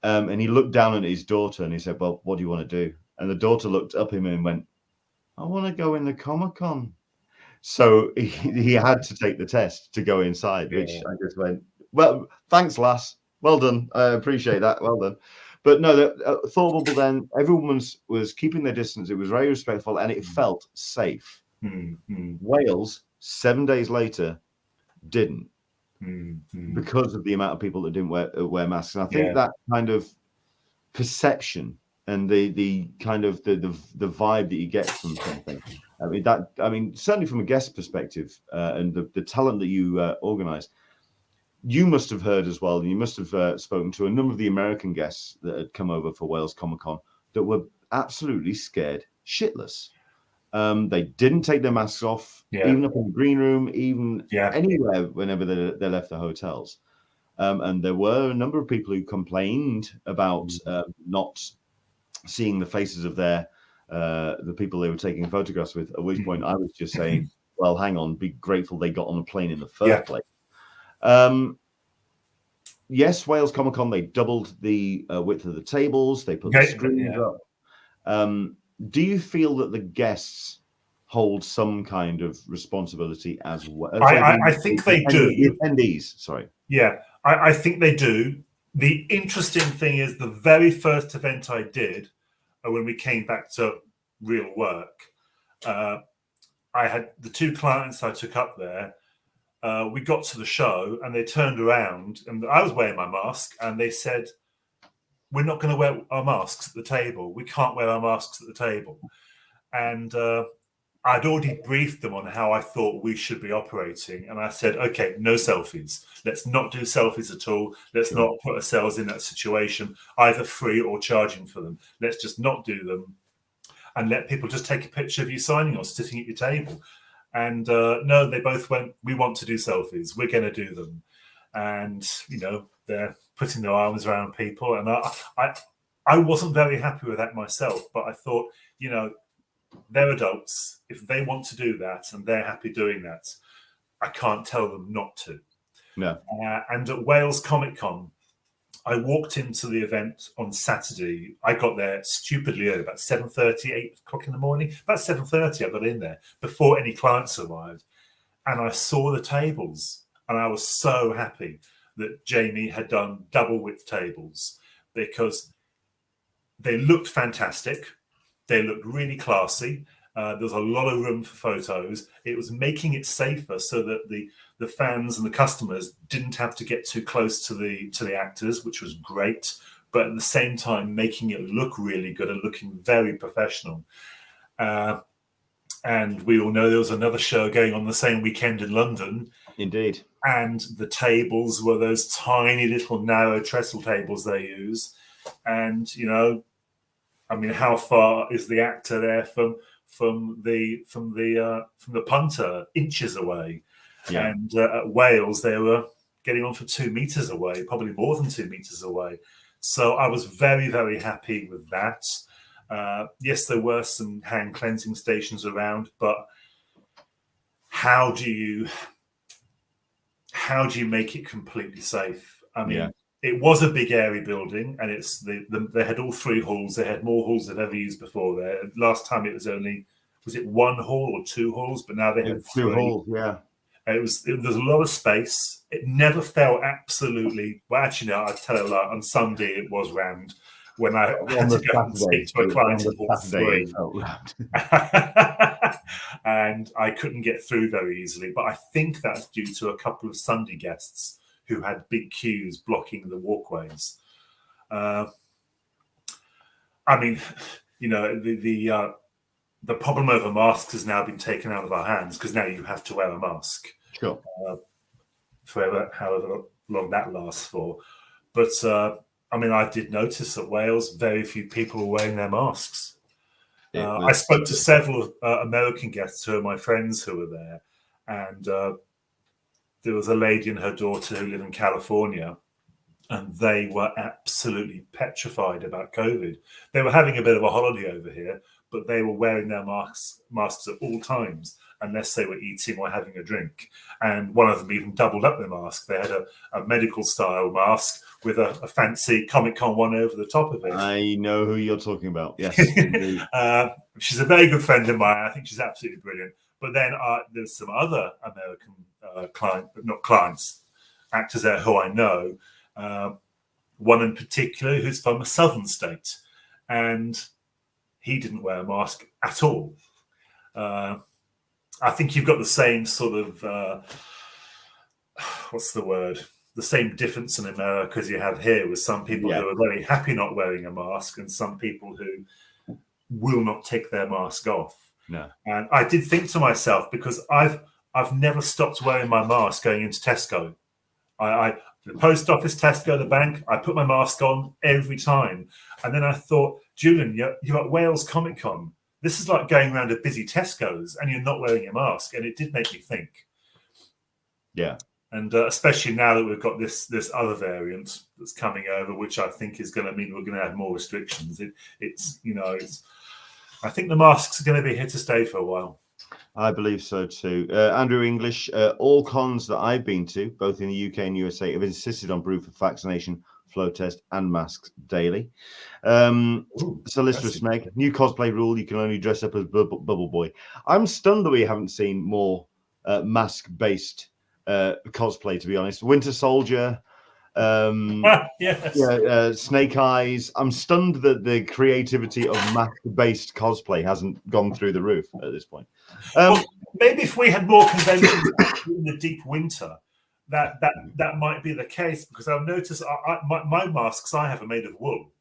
And he looked down at his daughter and he said, well, what do you want to do? And the daughter looked up at him and went, I want to go in the Comic-Con. So he had to take the test to go inside, which I just went, well, thanks, lass. Well done. I appreciate that. Well done. But no, the Thought Bubble then, everyone was keeping their distance. It was very respectful and it felt safe. Wales, 7 days later, didn't because of the amount of people that didn't wear masks. And I think that kind of perception and the kind of the vibe that you get from something. I mean, certainly from a guest perspective, and the talent that you organize, you must have heard as well, and you must have spoken to a number of the American guests that had come over for Wales Comic Con that were absolutely scared shitless. They didn't take their masks off, even up in the green room, even anywhere whenever they left the hotels. And there were a number of people who complained about not seeing the faces of their the people they were taking photographs with. At which point I was just saying, well, hang on, be grateful they got on a plane in the first place. Yes, Wales Comic Con, they doubled the width of the tables. They put the screens up. Do you feel that the guests hold some kind of responsibility as well? I think they do. The attendees, sorry. Yeah, I think they do. The interesting thing is the very first event I did, when we came back to real work, I had the 2 clients I took up there. We got to the show and they turned around and I was wearing my mask and they said, we're not going to wear our masks at the table. We can't wear our masks at the table. And I'd already briefed them on how I thought we should be operating. And I said, okay, no selfies. Let's not do selfies at all. Let's not put ourselves in that situation, either free or charging for them. Let's just not do them and let people just take a picture of you signing or sitting at your table. And no, they both went, we want to do selfies. We're going to do them. And, you know, they're putting their arms around people. And I wasn't very happy with that myself. But I thought, you know, they're adults. If they want to do that and they're happy doing that, I can't tell them not to. No. And at Wales Comic Con, I walked into the event on Saturday. I got there stupidly early, about 7:30, 8 o'clock in the morning. About 7:30, I got in there before any clients arrived. And I saw the tables. And I was so happy that Jamie had done double width tables because they looked fantastic. They looked really classy. There was a lot of room for photos. It was making it safer so that the fans and the customers didn't have to get too close to the actors, which was great. But at the same time, making it look really good and looking very professional. And we all know there was another show going on the same weekend in London. Indeed. And the tables were those tiny little narrow trestle tables they use. And, you know, I mean, how far is the actor there from the punter? Inches away. Yeah. And at Wales, they were getting on for 2 meters away, probably more than 2 meters away. So I was very, very happy with that. Yes, there were some hand cleansing stations around, but how do you make it completely safe? I mean, It was a big, airy building, and it's they had all 3 halls. They had more halls than I've ever used before there. Last time it was only, was it 1 hall or 2 halls? But now they had 2 halls, yeah. There's a lot of space. It never felt absolutely, well, actually, no, I'd tell a lie. On Sunday, it was rammed. When I had to go and speak to a client in hall 3. And I couldn't get through very easily. But I think that's due to a couple of Sunday guests who had big queues blocking the walkways. I mean, you know, the problem over masks has now been taken out of our hands because now you have to wear a mask. Sure. Forever, however long that lasts for. But I mean, I did notice at Wales, very few people were wearing their masks. I spoke to several American guests who are my friends who were there, and there was a lady and her daughter who live in California, and they were absolutely petrified about COVID. They were having a bit of a holiday over here, but they were wearing their masks at all times, unless they were eating or having a drink. And one of them even doubled up their mask. They had a medical style mask with a fancy Comic Con one over the top of it. I know who you're talking about. Yes. She's a very good friend of mine. I think she's absolutely brilliant. But then there's some other American actors there who I know. One in particular who's from a southern state, and he didn't wear a mask at all. I think you've got the same sort of what's the word? The same difference in America as you have here, with some people who are very happy not wearing a mask, and some people who will not take their mask off. No. And I did think to myself, because I've never stopped wearing my mask going into Tesco. The post office, Tesco, the bank, I put my mask on every time. And then I thought, Julian, you're at Wales Comic Con. This is like going around a busy Tesco's and you're not wearing a mask. And it did make me think. Yeah. And especially now that we've got this other variant that's coming over, which I think is going to mean we're going to have more restrictions. I think the masks are going to be here to stay for a while. I believe so too. Andrew English, all cons that I've been to, both in the UK and USA, have insisted on proof of vaccination, flow test, and masks daily. Solicitor Snake, new cosplay rule: you can only dress up as Bubble Boy. I'm stunned that we haven't seen more mask-based cosplay, to be honest. Winter Soldier. Yes. Yeah, Snake Eyes. I'm stunned that the creativity of mask-based cosplay hasn't gone through the roof at this point. Well, maybe if we had more conventions in the deep winter, that might be the case, because I've noticed my masks I have are made of wool,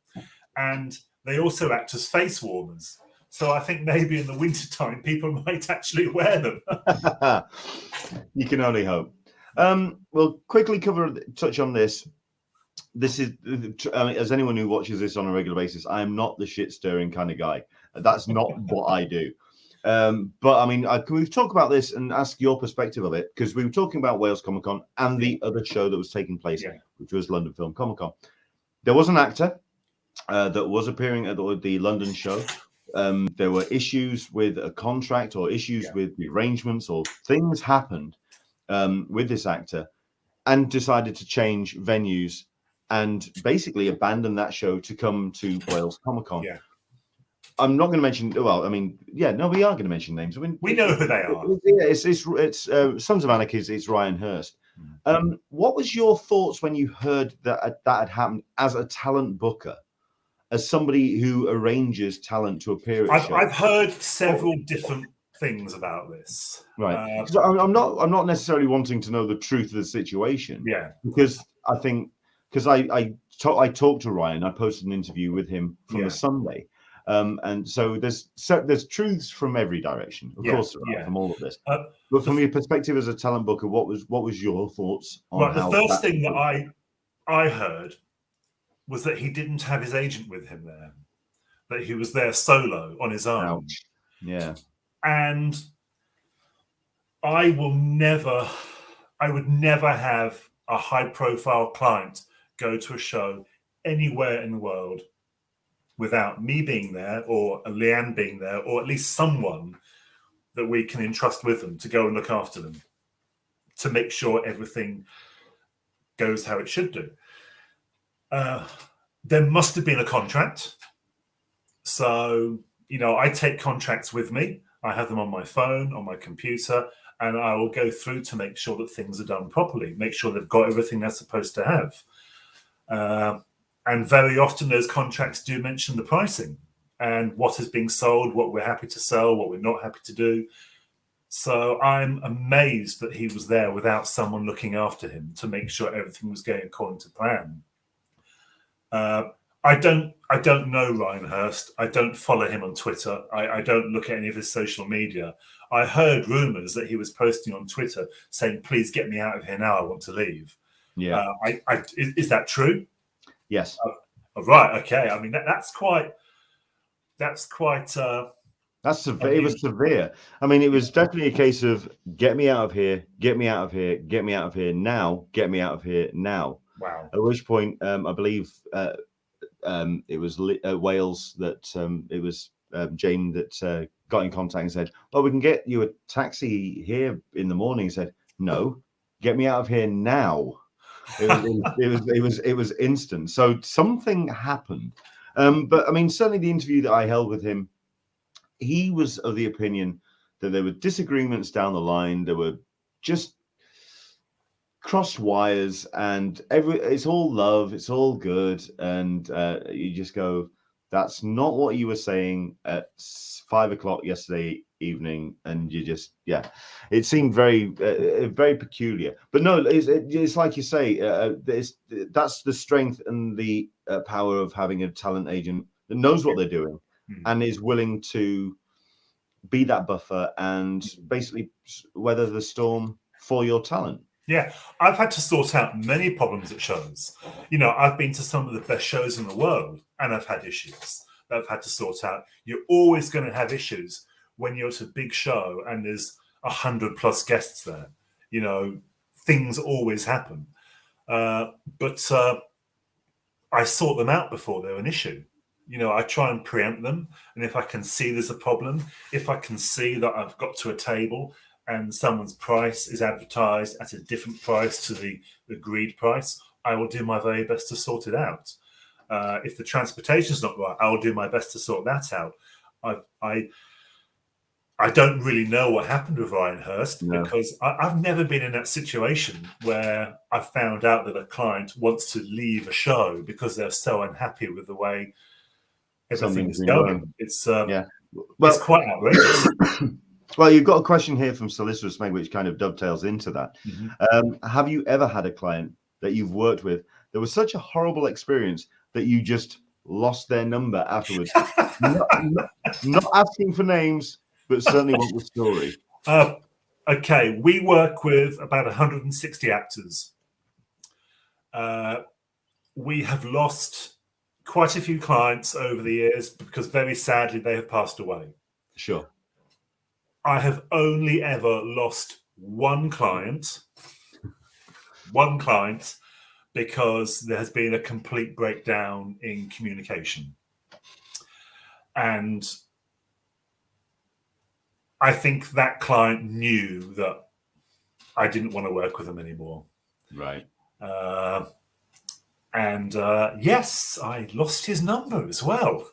and they also act as face warmers. So I think maybe in the wintertime people might actually wear them. You can only hope. We'll quickly touch on this. This is, I mean, as anyone who watches this on a regular basis, I am not the shit stirring kind of guy. That's not what I do. But I mean, can we talk about this and ask your perspective of it? Because we were talking about Wales Comic Con and the other show that was taking place, which was London Film Comic Con. There was an actor that was appearing at the London show. There were issues with a contract or issues with the arrangements, or things happened with this actor, and decided to change venues and basically abandon that show to come to Wales Comic Con. Yeah. I'm not going to mention. Well, I mean, yeah, no, we are going to mention names. I mean, we know who they are. It's Sons of Anarchy. It's Ryan Hurst. What was your thoughts when you heard that had happened as a talent booker, as somebody who arranges talent to appear at shows? I've heard several different things about this. Right. I'm not necessarily wanting to know the truth of the situation. Yeah. Because I think, I talked to Ryan. I posted an interview with him from the Sunday. And so there's truths from every direction, of course, there are, from all of this. But from your perspective as a talent booker, what was your thoughts on the first thing that I heard was that he didn't have his agent with him there, that he was there solo on his own. Ouch. Yeah. And I would never have a high-profile client go to a show anywhere in the world without me being there, or Leanne being there, or at least someone that we can entrust with them to go and look after them, to make sure everything goes how it should do. There must have been a contract. So, I take contracts with me. I have them on my phone, on my computer, and I will go through to make sure that things are done properly, make sure they've got everything they're supposed to have. And very often those contracts do mention the pricing and what is being sold, what we're happy to sell, what we're not happy to do. So I'm amazed that he was there without someone looking after him to make sure everything was going according to plan. I don't know Ryan Hurst. I don't follow him on Twitter. I don't look at any of his social media. I heard rumors that he was posting on Twitter saying, "Please get me out of here now. I want to leave." Yeah. Is that true? Yes. Right. Okay. I mean, that's quite. That's severe. It was severe. I mean, it was definitely a case of get me out of here, get me out of here, get me out of here now, get me out of here now. Wow. At which point, I believe it was Wales that it was Jane that got in contact and said, "Oh, we can get you a taxi here in the morning." He said, "No, get me out of here now." It was instant. So something happened. But I mean, certainly the interview that I held with him, he was of the opinion that there were disagreements down the line. There were just crossed wires, and it's all love, it's all good, and you just go, "That's not what you were saying at 5 o'clock yesterday evening," and you just, it seemed very peculiar. But no, it's like you say, that's the strength and the power of having a talent agent that knows what they're doing and is willing to be that buffer and basically weather the storm for your talent. Yeah, I've had to sort out many problems at shows. I've been to some of the best shows in the world, and I've had issues that I've had to sort out. You're always going to have issues when you're at a big show and there's 100+ guests there. Things always happen. But I sort them out before they're an issue. you know, I try and preempt them. And if I can see there's a problem, if I can see that I've got to a table and someone's price is advertised at a different price to the agreed price, I will do my very best to sort it out. If the transportation is not right, I will do my best to sort that out. I don't really know what happened with Ryan Hurst because I've never been in that situation where I found out that a client wants to leave a show because they're so unhappy with the way everything is going. It's it's quite outrageous. Well, you've got a question here from Solicitors Meg, which kind of dovetails into that. Have you ever had a client that you've worked with that was such a horrible experience that you just lost their number afterwards? not asking for names, but certainly want the story. Okay, we work with about 160 actors. We have lost quite a few clients over the years because very sadly they have passed away. Sure. I have only ever lost one client because there has been a complete breakdown in communication. And I think that client knew that I didn't want to work with them anymore. Right. Yes, I lost his number as well.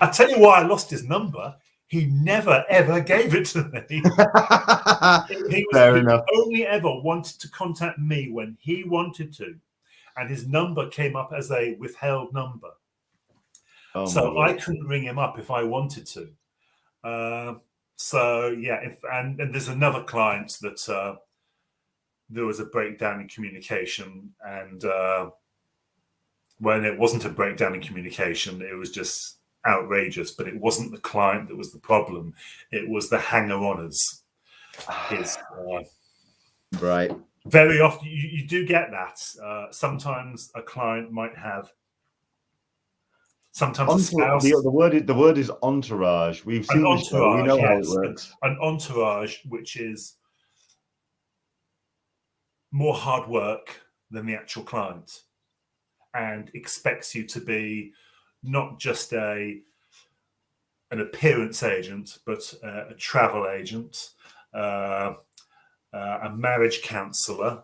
I tell you why I lost his number. He never, ever gave it to me. He only ever wanted to contact me when he wanted to. And his number came up as a withheld number. Oh, so I couldn't ring him up if I wanted to. And there's another client that there was a breakdown in communication. And when it wasn't a breakdown in communication, it was just outrageous, but it wasn't the client that was the problem. It was the hanger-oners. Right. Very often you do get that. Sometimes a client might have a spouse. The word is entourage. We've seen the show. We know how it works. An entourage, which is more hard work than the actual client, and expects you to be not just an appearance agent, but a travel agent, a marriage counsellor,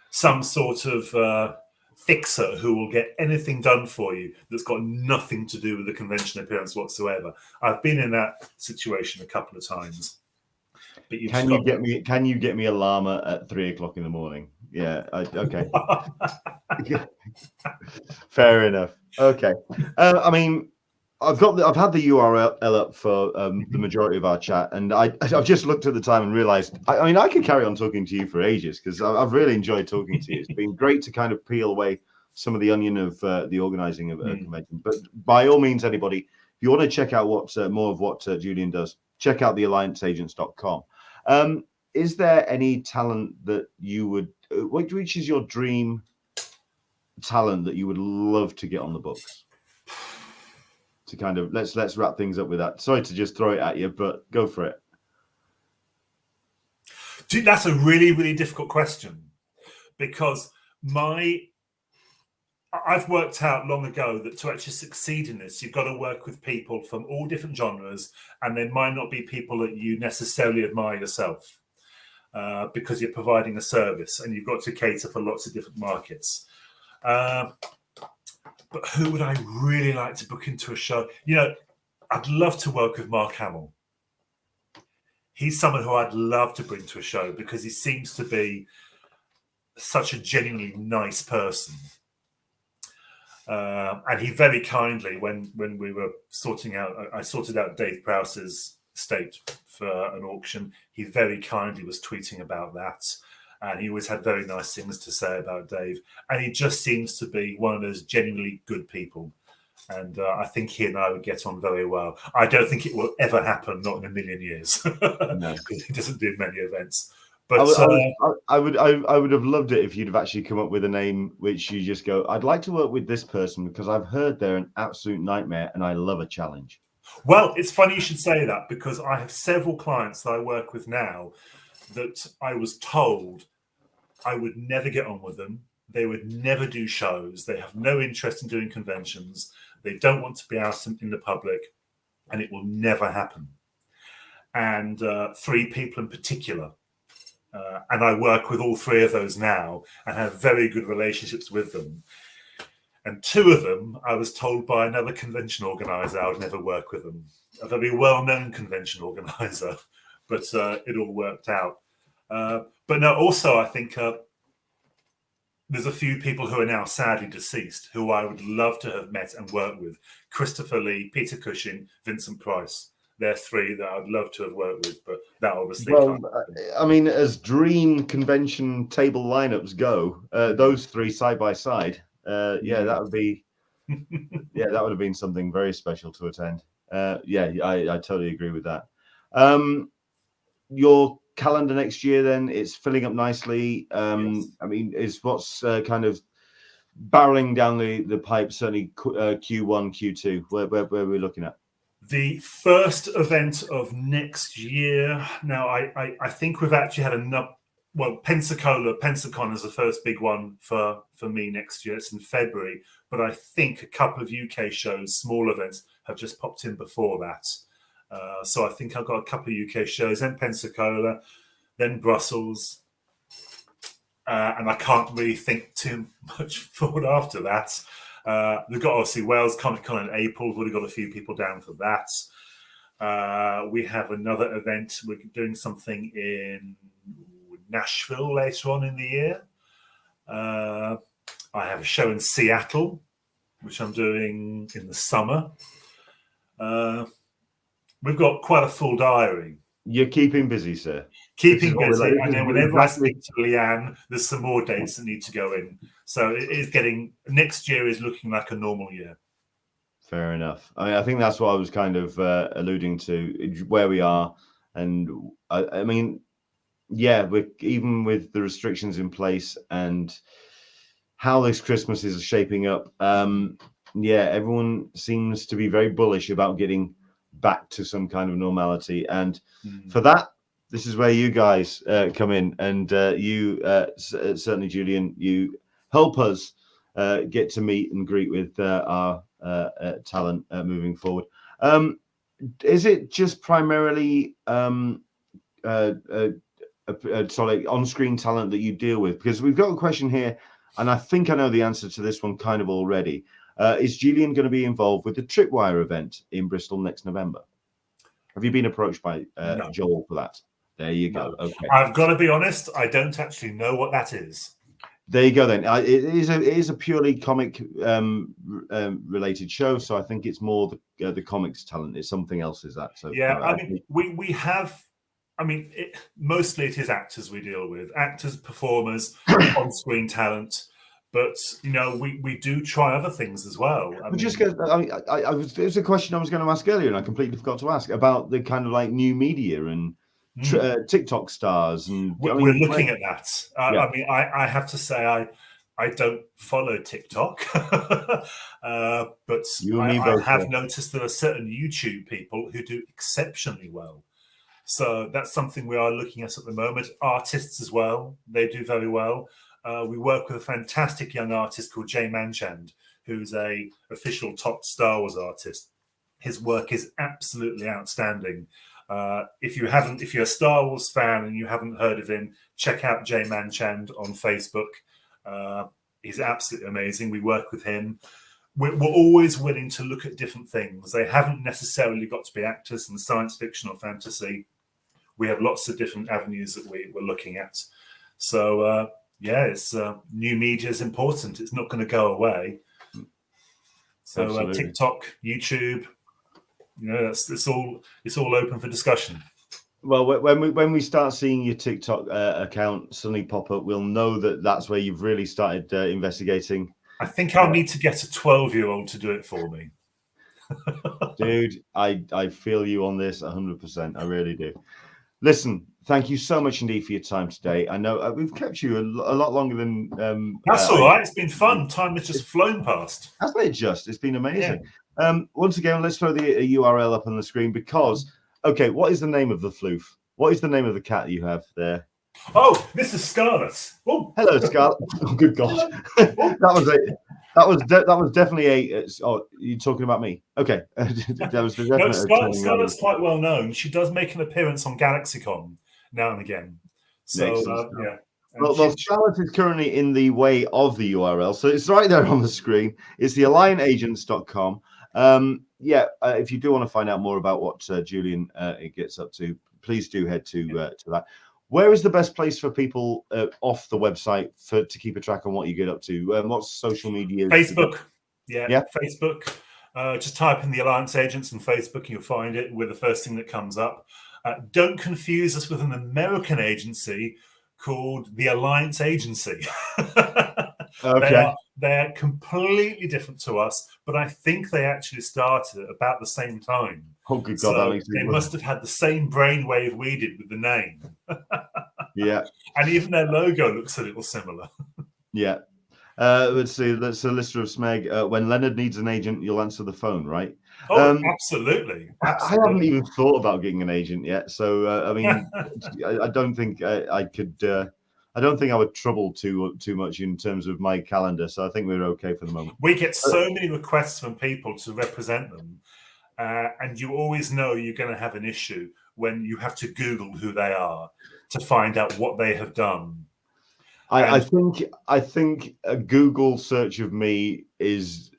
some sort of fixer who will get anything done for you that's got nothing to do with the convention appearance whatsoever. I've been in that situation a couple of times. But can you get me a llama at 3 o'clock in the morning? Yeah. Okay. Fair enough. Okay. I mean, I've had the URL up for the majority of our chat, and I've just looked at the time and realized I could carry on talking to you for ages because I've really enjoyed talking to you. It's been great to kind of peel away some of the onion of the organizing of a convention. But by all means, anybody, if you want to check out more of what Julian does, check out theallianceagents.com. Is there any talent that you would, which is your dream talent that you would love to get on the books? To kind of let's wrap things up with that. Sorry to just throw it at you, but go for it. Dude, that's a really, really difficult question because I've worked out long ago that to actually succeed in this, you've got to work with people from all different genres, and they might not be people that you necessarily admire yourself because you're providing a service and you've got to cater for lots of different markets. But who would I really like to book into a show? I'd love to work with Mark Hamill. He's someone who I'd love to bring to a show because he seems to be such a genuinely nice person. And he very kindly, when we were I sorted out Dave Prowse's estate for an auction, he very kindly was tweeting about that. And he always had very nice things to say about Dave. And he just seems to be one of those genuinely good people. And I think he and I would get on very well. I don't think it will ever happen, not in a million years, because he doesn't do many events. But I would have loved it if you'd have actually come up with a name which you just go, I'd like to work with this person because I've heard they're an absolute nightmare and I love a challenge. Well, it's funny you should say that because I have several clients that I work with now that I was told I would never get on with them They would never do shows. They have no interest in doing conventions. They don't want to be out in the public, and it will never happen. And 3 people in particular. And I work with all 3 of those now and have very good relationships with them. And 2 of them, I was told by another convention organizer I would never work with them. A very well-known convention organizer, but it all worked out. But no, also I think there's a few people who are now sadly deceased who I would love to have met and worked with. Christopher Lee, Peter Cushing, Vincent Price. They're 3 that I'd love to have worked with, but that obviously can't. I mean, as dream convention table lineups go, those 3 side by side, yeah, that would be, yeah, that would have been something very special to attend. Yeah, I totally agree with that. Your calendar next year, then, it's filling up nicely. Yes. I mean, is what's kind of barreling down the pipe, certainly Q1, Q2, where are we looking at? The first event of next year. Now, I think we've actually had enough. Well, Pensacon is the first big one for me next year. It's in February, but I think a couple of UK shows, small events, have just popped in before that. So I think I've got a couple of UK shows, then Pensacola, then Brussels, and I can't really think too much forward after that. We've got obviously Wales Comic Con in April. We've already got a few people down for that. We have another event. We're doing something in Nashville later on in the year. I have a show in Seattle, which I'm doing in the summer. We've got quite a full diary. You're keeping busy, sir. Keeping busy. And then whenever I speak to Leanne, there's some more dates that need to go in. So it is getting, next year is looking like a normal year. Fair enough. I mean, I think that's what I was kind of alluding to, where we are. And I mean, yeah, even with the restrictions in place and how this Christmas is shaping up, yeah, everyone seems to be very bullish about getting back to some kind of normality. And for that, this is where you guys come in. And you, certainly, Julian, you help us get to meet and greet with our talent moving forward. Is it just primarily solid on-screen talent that you deal with? Because we've got a question here, and I think I know the answer to this one kind of already. Is Julian going to be involved with the Tripwire event in Bristol next November? Have you been approached by No. Joel for that? There you go. No. Okay. I've got to be honest, I don't actually know what that is. There you go then. It is a purely comic related show, so I think it's more the comics talent. It's something else, is that? So yeah, I mean, we have. I mean, mostly it is actors we deal with, actors, performers, on-screen talent. But you know, we do try other things as well. I mean, it was a question I was going to ask earlier, and I completely forgot to ask about the kind of like new media and TikTok stars. And we're looking at that. Yeah. I mean, I have to say, I don't follow TikTok, but I have noticed there are certain YouTube people who do exceptionally well. So that's something we are looking at the moment. Artists as well, they do very well. We work with a fantastic young artist called Jay Manchand, who's a official top Star Wars artist. His work is absolutely outstanding. If you're a Star Wars fan and you haven't heard of him, check out Jay Manchand on Facebook. He's absolutely amazing. We work with him. We're always willing to look at different things. They haven't necessarily got to be actors in science fiction or fantasy. We have lots of different avenues that we're looking at. So, yeah, it's new media is important. It's not going to go away. So TikTok, YouTube, you know, it's all open for discussion. Well, when we start seeing your TikTok account suddenly pop up, we'll know that that's where you've really started investigating. I think I'll need to get a 12-year-old to do it for me. Dude, I feel you on this 100%. I really do. Listen, thank you so much indeed for your time today. I know we've kept you a lot longer than... That's all right. It's been fun. Time has just flown past. Hasn't it just? It's been amazing. Yeah. Once again, let's throw the URL up on the screen because, okay, what is the name of the floof? What is the name of the cat you have there? Oh, Mrs. Scarlett. Oh, Hello, Scarlett. Oh, good God. That was definitely a. Oh, you're talking about me? Okay, that was the no, definite turning around. Scarlett's quite well known. She does make an appearance on GalaxyCon now and again. So Excellent stuff. yeah. Well, Scarlett is currently in the way of the URL, so it's right there on the screen. It's the allianceagents.com. If you do want to find out more about what Julian gets up to, please do head to that. Where is the best place for people off the website to keep a track on what you get up to? What's social media? Facebook. Yeah, Facebook. Just type in the Alliance Agents on Facebook and you'll find it. We're the first thing that comes up. Don't confuse us with an American agency called the Alliance Agency. Okay. They're completely different to us, but I think they actually started at about the same time. Oh, good God, that makes they must have had the same brainwave we did with the name. Yeah. And even their logo looks a little similar. Yeah. Let's see. That's a lister of Smeg. When Leonard needs an agent, you'll answer the phone, right? Oh, absolutely. I haven't even thought about getting an agent yet. So, I mean, I don't think I could. I don't think I would trouble too much in terms of my calendar. So I think we're okay for the moment. We get so many requests from people to represent them. And you always know you're going to have an issue when you have to Google who they are to find out what they have done. I think a Google search of me is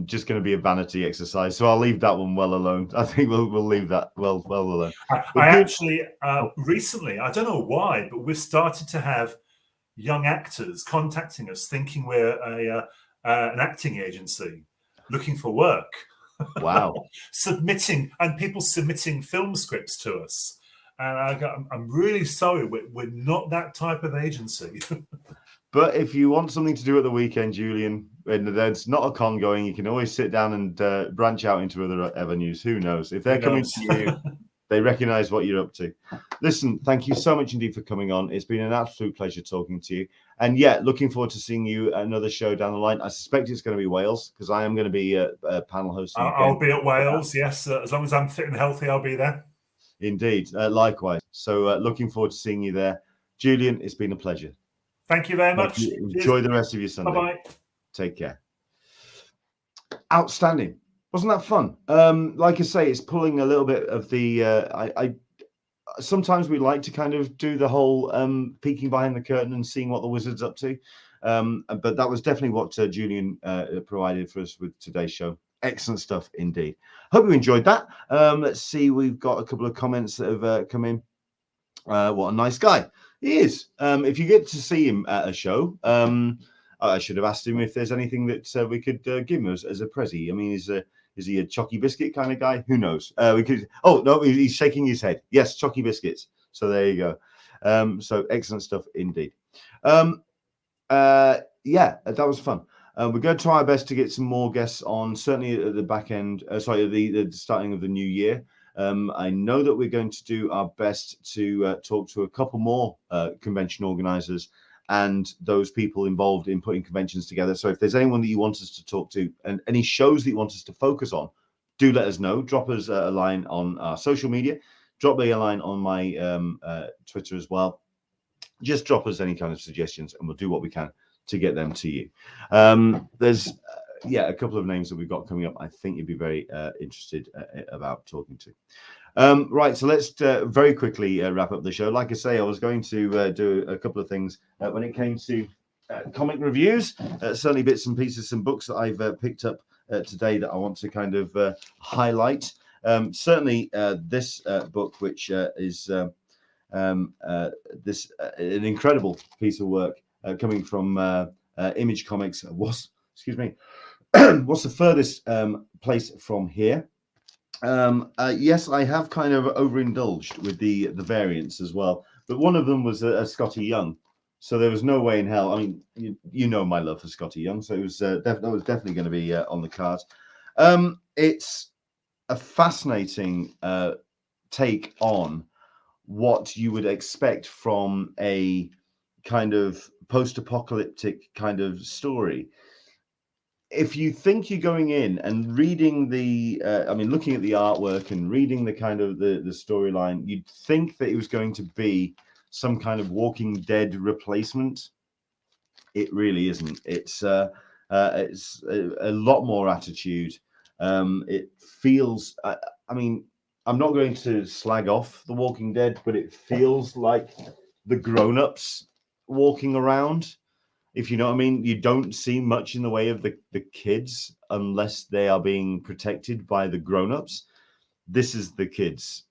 just going to be a vanity exercise. So I'll leave that one well alone. I think we'll leave that well alone. I actually recently, I don't know why, but we've started to have young actors contacting us thinking we're an acting agency looking for work. Wow. People submitting film scripts to us. And I'm really sorry, we're not that type of agency. But if you want something to do at the weekend, Julian, and there's not a con going, you can always sit down and branch out into other avenues. Who knows? If they're coming to you, they recognize what you're up to. Listen, thank you so much indeed for coming on. It's been an absolute pleasure talking to you. And yeah, looking forward to seeing you at another show down the line. I suspect it's going to be Wales because I am going to be panel hosting. I'll be at Wales, yes. As long as I'm fit and healthy, I'll be there. Indeed. Likewise. So looking forward to seeing you there. Julian, it's been a pleasure. Thank you very much. Enjoy the rest of your Sunday. Bye-bye. Take care. Outstanding. Wasn't that fun? Like I say, it's pulling a little bit of the I sometimes we like to kind of do the whole peeking behind the curtain and seeing what the wizard's up to. But that was definitely what Julian provided for us with today's show. Excellent stuff indeed. Hope you enjoyed that. Let's see, we've got a couple of comments that have come in. What a nice guy he is. If you get to see him at a show, I should have asked him if there's anything that we could give him as a prezi. I mean, is he a chocky biscuit kind of guy? Who knows? We could. Oh no, he's shaking his head. Yes, chocky biscuits. So there you go. So excellent stuff indeed. Yeah, that was fun. We're going to try our best to get some more guests on, certainly at the back end. Sorry, the starting of the new year. I know that we're going to do our best to talk to a couple more convention organizers and those people involved in putting conventions together. So if there's anyone that you want us to talk to and any shows that you want us to focus on, do let us know. Drop us a line on our social media. Drop me a line on my Twitter as well. Just drop us any kind of suggestions and we'll do what we can to get them to you. There's a couple of names that we've got coming up. I think you'd be very interested about talking to. Right, so let's very quickly wrap up the show. Like I say, I was going to do a couple of things when it came to comic reviews. Certainly bits and pieces, some books that I've picked up today that I want to kind of highlight. Certainly this book, which is an incredible piece of work coming from Image Comics. What's the furthest place from here? Yes, I have kind of overindulged with the variants as well, but one of them was a Scotty Young, so there was no way in hell. I mean, you know my love for Scotty Young, so it was that was definitely going to be on the cards. It's a fascinating take on what you would expect from a kind of post-apocalyptic kind of story. If you think you're going in and reading looking at the artwork and reading the kind of the storyline, you'd think that it was going to be some kind of Walking Dead replacement. It really isn't. It's a lot more attitude. It feels. I mean, I'm not going to slag off The Walking Dead, but it feels like the grown-ups walking around. If you know what I mean, you don't see much in the way of the kids unless they are being protected by the grown-ups. This is the kids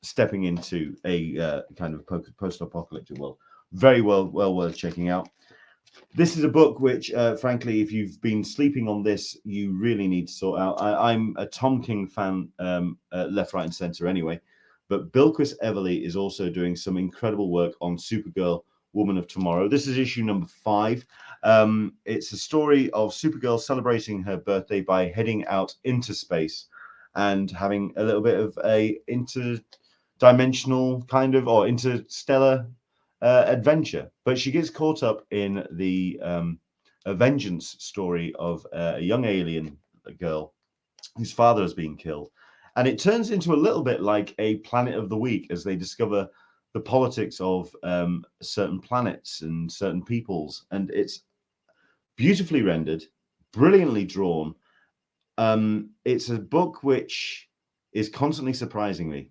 stepping into a kind of post-apocalyptic world. Very well worth checking out. This is a book which, frankly, if you've been sleeping on this, you really need to sort out. I'm a Tom King fan, left, right, and center anyway. But Bilquis Everly is also doing some incredible work on Supergirl, Woman of Tomorrow. This is issue number 5. It's a story of Supergirl celebrating her birthday by heading out into space and having a little bit of a interdimensional kind of, or interstellar adventure. But she gets caught up in the a vengeance story of a young alien girl whose father has been killed. And it turns into a little bit like a Planet of the Week as they discover the politics of certain planets and certain peoples. And it's beautifully rendered, brilliantly drawn. It's a book which is constantly surprising me.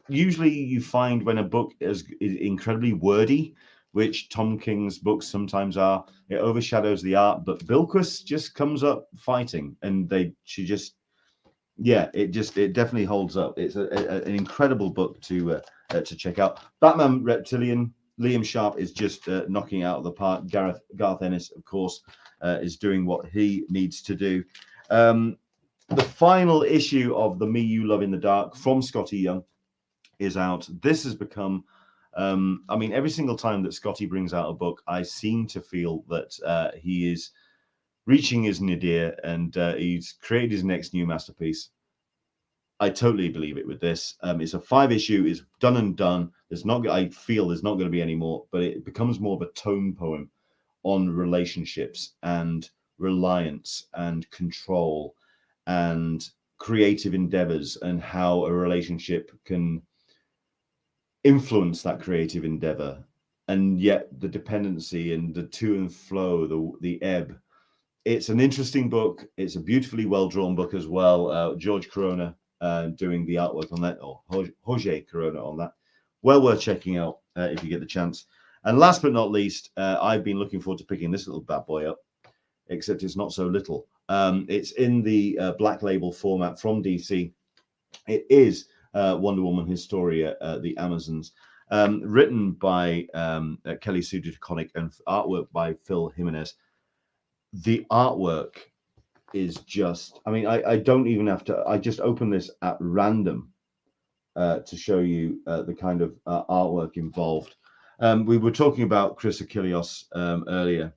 Usually you find when a book is incredibly wordy, which Tom King's books sometimes are, it overshadows the art, but Bilquis just comes up fighting, and it definitely holds up. It's an incredible book to check out. Batman Reptilian, Liam Sharp is just knocking out of the park. Garth Ennis, of course, is doing what he needs to do. The final issue of The Me You Love in the Dark from Scotty Young is out. This has become, I mean, every single time that Scotty brings out a book, I seem to feel that he is reaching his nadir and he's created his next new masterpiece. I totally believe it with this. It's a 5-issue, it's done and done. I feel there's not going to be any more, but it becomes more of a tone poem on relationships and reliance and control and creative endeavors and how a relationship can influence that creative endeavor, and yet the dependency and the to and flow, the ebb. It's an interesting book. It's a beautifully well-drawn book as well. George Corona doing the artwork on that, or Jorge Corona on that. Well worth checking out if you get the chance. And last but not least, I've been looking forward to picking this little bad boy up, except it's not so little. It's in the Black Label format from DC. It is Wonder Woman Historia, the Amazons, written by Kelly Sue DeConnick and artwork by Phil Jimenez. The artwork is just, I mean, I don't even have to, I just open this at random to show you the kind of artwork involved. We were talking about Chris Achilleos earlier.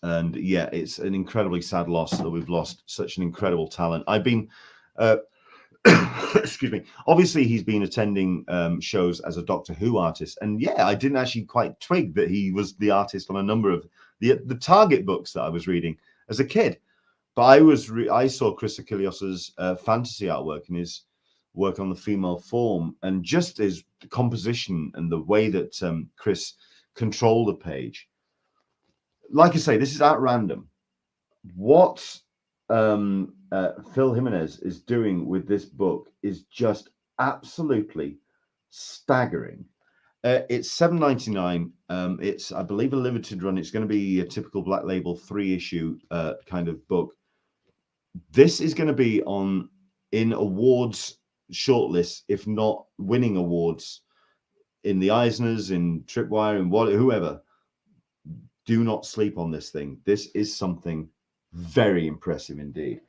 And yeah, it's an incredibly sad loss that we've lost such an incredible talent. I've been, excuse me, obviously he's been attending shows as a Doctor Who artist. And yeah, I didn't actually quite twig that he was the artist on a number of the Target books that I was reading as a kid. But I saw Chris Achilleos's fantasy artwork and his work on the female form, and just his composition and the way that Chris controlled the page. Like I say, this is at random. What Phil Jimenez is doing with this book is just absolutely staggering. It's $7.99. It's, I believe, a limited run. It's going to be a typical Black Label 3-issue kind of book. This is going to be in awards shortlists, if not winning awards in the Eisners, in Tripwire, and whoever. Do not sleep on this thing. This is something very impressive indeed.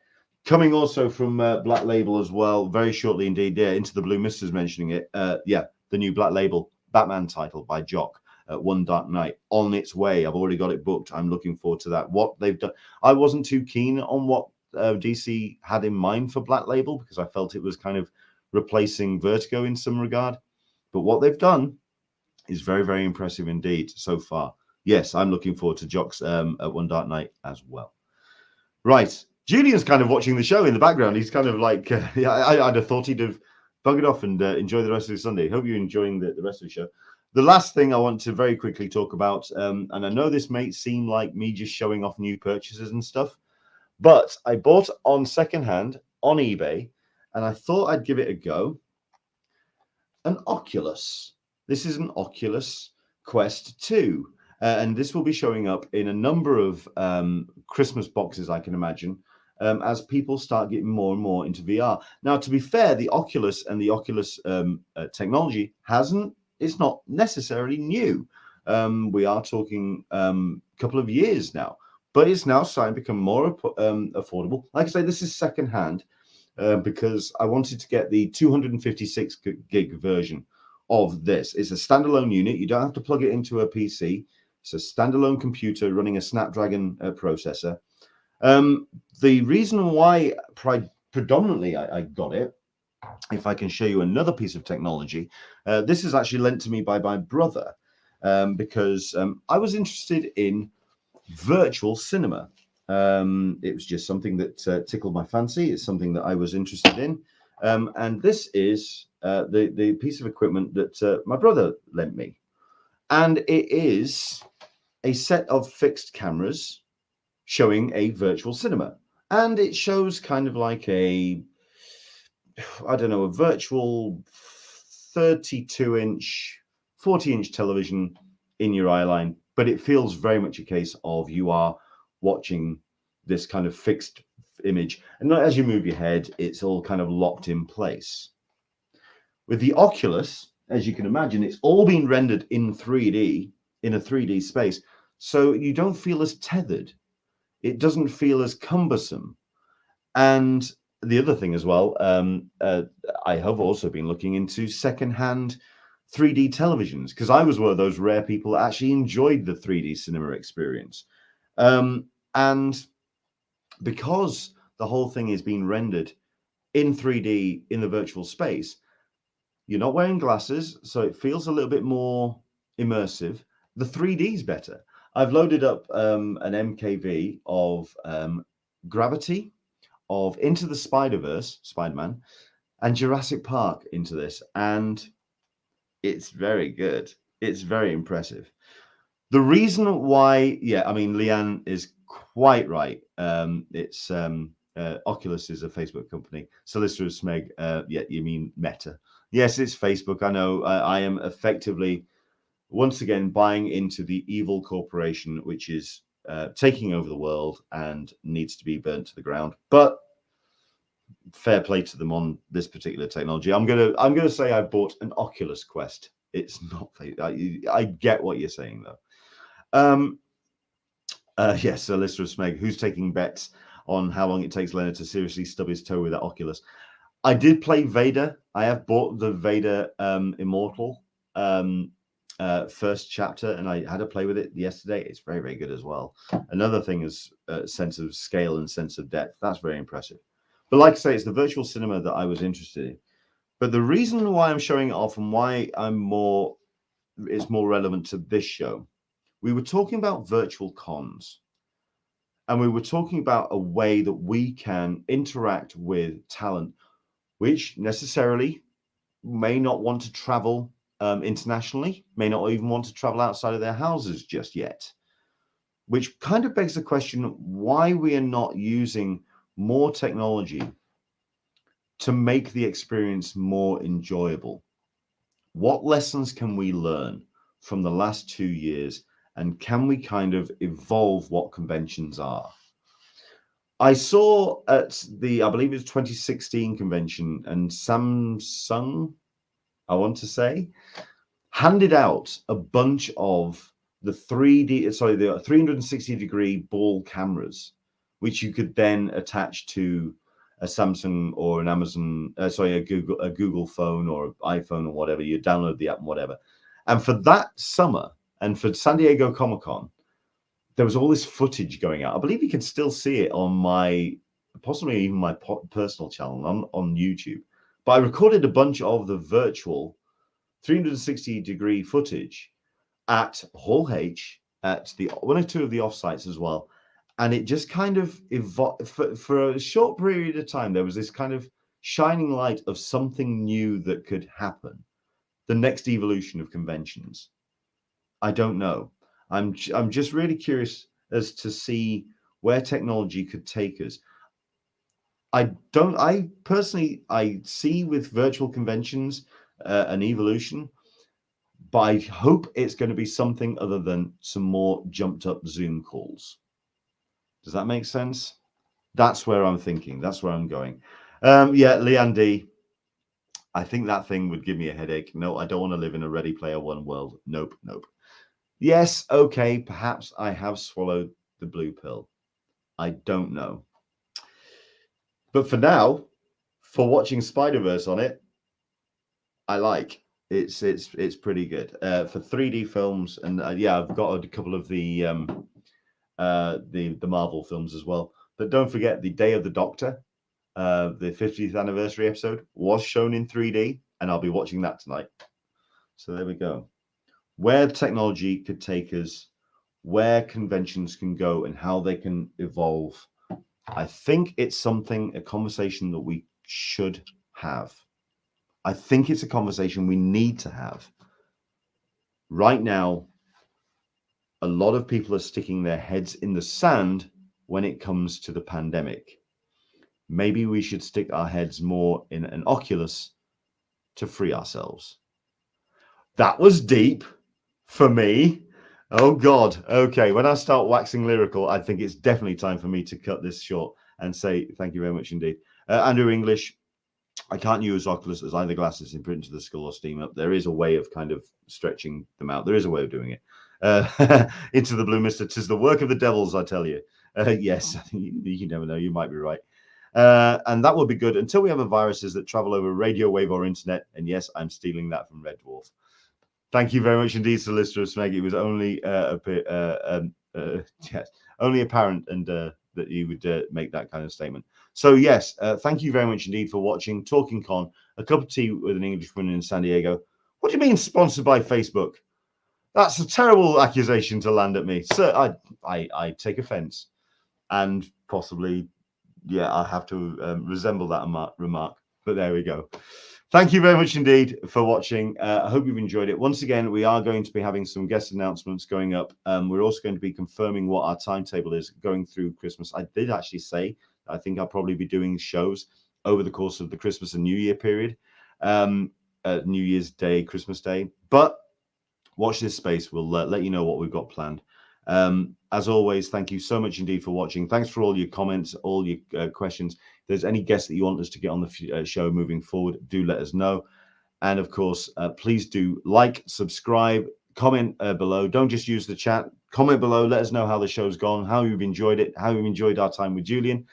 Coming also from Black Label as well, very shortly indeed. Yeah, Into the Blue Mist is mentioning it. Yeah, the new Black Label Batman title by Jock, One Dark Night, on its way. I've already got it booked. I'm looking forward to that. What they've done, I wasn't too keen on what DC had in mind for Black Label because I felt it was kind of replacing Vertigo in some regard. But what they've done is very, very impressive indeed so far. Yes, I'm looking forward to Jock's One Dark Night as well. Right. Julian's kind of watching the show in the background. He's kind of like, I'd have thought he'd have bug it off and enjoy the rest of the Sunday. Hope you're enjoying the rest of the show. The last thing I want to very quickly talk about, and I know this may seem like me just showing off new purchases and stuff, but I bought on secondhand on eBay, and I thought I'd give it a go. An Oculus. This is an Oculus Quest 2. And this will be showing up in a number of Christmas boxes, I can imagine, as people start getting more and more into VR. Now, to be fair, the Oculus and the Oculus technology it's not necessarily new. We are talking a couple of years now, but it's now starting to become more affordable. Like I say, this is secondhand because I wanted to get the 256 gig version of this. It's a standalone unit. You don't have to plug it into a PC. It's a standalone computer running a Snapdragon processor. The reason why predominantly I got it, if I can show you another piece of technology, this is actually lent to me by my brother because I was interested in virtual cinema. It was just something that tickled my fancy. It's something that I was interested in. And this is the piece of equipment that my brother lent me. And it is a set of fixed cameras showing a virtual cinema. And it shows kind of like a virtual 32-inch, 40-inch television in your eye line. But it feels very much a case of you are watching this kind of fixed image. And as you move your head, it's all kind of locked in place. With the Oculus, as you can imagine, it's all been rendered in 3D, in a 3D space. So you don't feel as tethered. It doesn't feel as cumbersome. And the other thing as well, I have also been looking into secondhand 3D televisions because I was one of those rare people that actually enjoyed the 3D cinema experience. And because the whole thing is being rendered in 3D in the virtual space, you're not wearing glasses, so it feels a little bit more immersive. The 3D is better. I've loaded up an MKV of Gravity, of Into the Spider-Verse, Spider-Man, and Jurassic Park into this, and it's very good. It's very impressive. The reason why, Leanne is quite right. It's Oculus is a Facebook company. Solicitor of Smeg, you mean Meta. Yes, it's Facebook. I know. I am effectively, once again, buying into the evil corporation, which is taking over the world and needs to be burnt to the ground. But fair play to them on this particular technology. I'm gonna say I bought an Oculus Quest. It's not. I get what you're saying though. Yes, Solicitor of Smeg, who's taking bets on how long it takes Leonard to seriously stub his toe with that Oculus. I did play Vader. I have bought the Vader Immortal first chapter, and I had to play with it yesterday. It's very, very good as well. Another thing is sense of scale and sense of depth. That's very impressive. But like I say, it's the virtual cinema that I was interested in. But the reason why I'm showing it off and why it's more relevant to this show, we were talking about virtual cons. And we were talking about a way that we can interact with talent, which necessarily may not want to travel internationally, may not even want to travel outside of their houses just yet, which kind of begs the question why we are not using more technology to make the experience more enjoyable. What lessons can we learn from the last 2 years, and can we kind of evolve what conventions are? I saw at I believe it was 2016 convention, and Samsung, I want to say, handed out a bunch of the 360-degree ball cameras, which you could then attach to a Samsung or an Amazon, a Google phone or iPhone or whatever. You download the app and whatever. And for that summer and for San Diego Comic-Con, there was all this footage going out. I believe you can still see it on possibly even my personal channel on YouTube. But I recorded a bunch of the virtual 360-degree footage at Hall H, at the one or two of the offsites as well. And it just kind of evolved for a short period of time. There was this kind of shining light of something new that could happen, the next evolution of conventions. I don't know. I'm just really curious as to see where technology could take us. I personally see with virtual conventions an evolution, but I hope it's going to be something other than some more jumped up Zoom calls. Does that make sense? That's where I'm thinking. That's where I'm going. Yeah, Leanne D. I think that thing would give me a headache. No, I don't want to live in a Ready Player One world. Nope, nope. Yes, okay, perhaps I have swallowed the blue pill. I don't know. But for now, for watching Spider-Verse on it, I like. It's pretty good. For 3D films, and yeah, I've got a couple of the Marvel films as well. But don't forget, the Day of the Doctor, the 50th anniversary episode, was shown in 3D, and I'll be watching that tonight. So there we go. Where technology could take us, where conventions can go, and how they can evolve. I think it's a conversation that we should have. I think it's a conversation we need to have. Right now, a lot of people are sticking their heads in the sand when it comes to the pandemic. Maybe we should stick our heads more in an oculus to free ourselves. That was deep for me. Oh God. Okay. When I start waxing lyrical, I think it's definitely time for me to cut this short and say thank you very much indeed. Andrew English, I can't use Oculus as either glasses in print to the skull or steam up. There is a way of kind of stretching them out. There is a way of doing it. Into the blue mister, 'tis the work of the devils, I tell you. Yes, I think you never know. You might be right. And that would be good until we have viruses that travel over radio wave or internet. And yes, I'm stealing that from Red Dwarf. Thank you very much indeed, Solicitor Smeg. It was only yes, only apparent and that you would make that kind of statement. So yes, thank you very much indeed for watching Talkin Con, a cup of tea with an Englishman in San Diego. What do you mean sponsored by Facebook? That's a terrible accusation to land at me. Sir, I take offense, and possibly, yeah, I have to resemble that remark. But there we go. Thank you very much indeed for watching. I hope you've enjoyed it. Once again, we are going to be having some guest announcements going up. We're also going to be confirming what our timetable is going through Christmas. I did actually say I think I'll probably be doing shows over the course of the Christmas and New Year period, New Year's Day, Christmas Day. But watch this space. We'll let you know what we've got planned. As always, thank you so much indeed for watching. Thanks for all your comments, all your questions. If there's any guests that you want us to get on the show moving forward, do let us know. And of course, please do like, subscribe, comment below. Don't just use the chat. Comment below. Let us know how the show's gone, how you've enjoyed it, how you've enjoyed our time with Julian.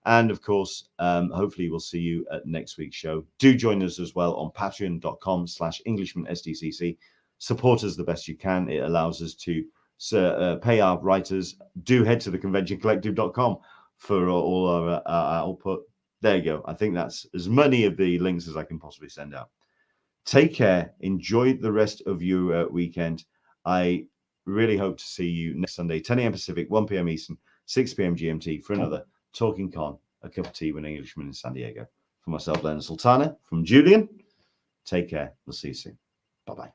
And of course, hopefully we'll see you at next week's show. Do join us as well on patreon.com/EnglishmanSDCC. Support us the best you can. It allows us to pay our writers. Do head to theconventioncollective.com for all our output. There you go. I think that's as many of the links as I can possibly send out. Take care. Enjoy the rest of your weekend. I really hope to see you next Sunday, 10 a.m. Pacific, 1 p.m. Eastern, 6 p.m. GMT for another Talking Con, a cup of tea with an Englishman in San Diego. For myself, Leonard Sultana, from Julian, take care. We'll see you soon. Bye-bye.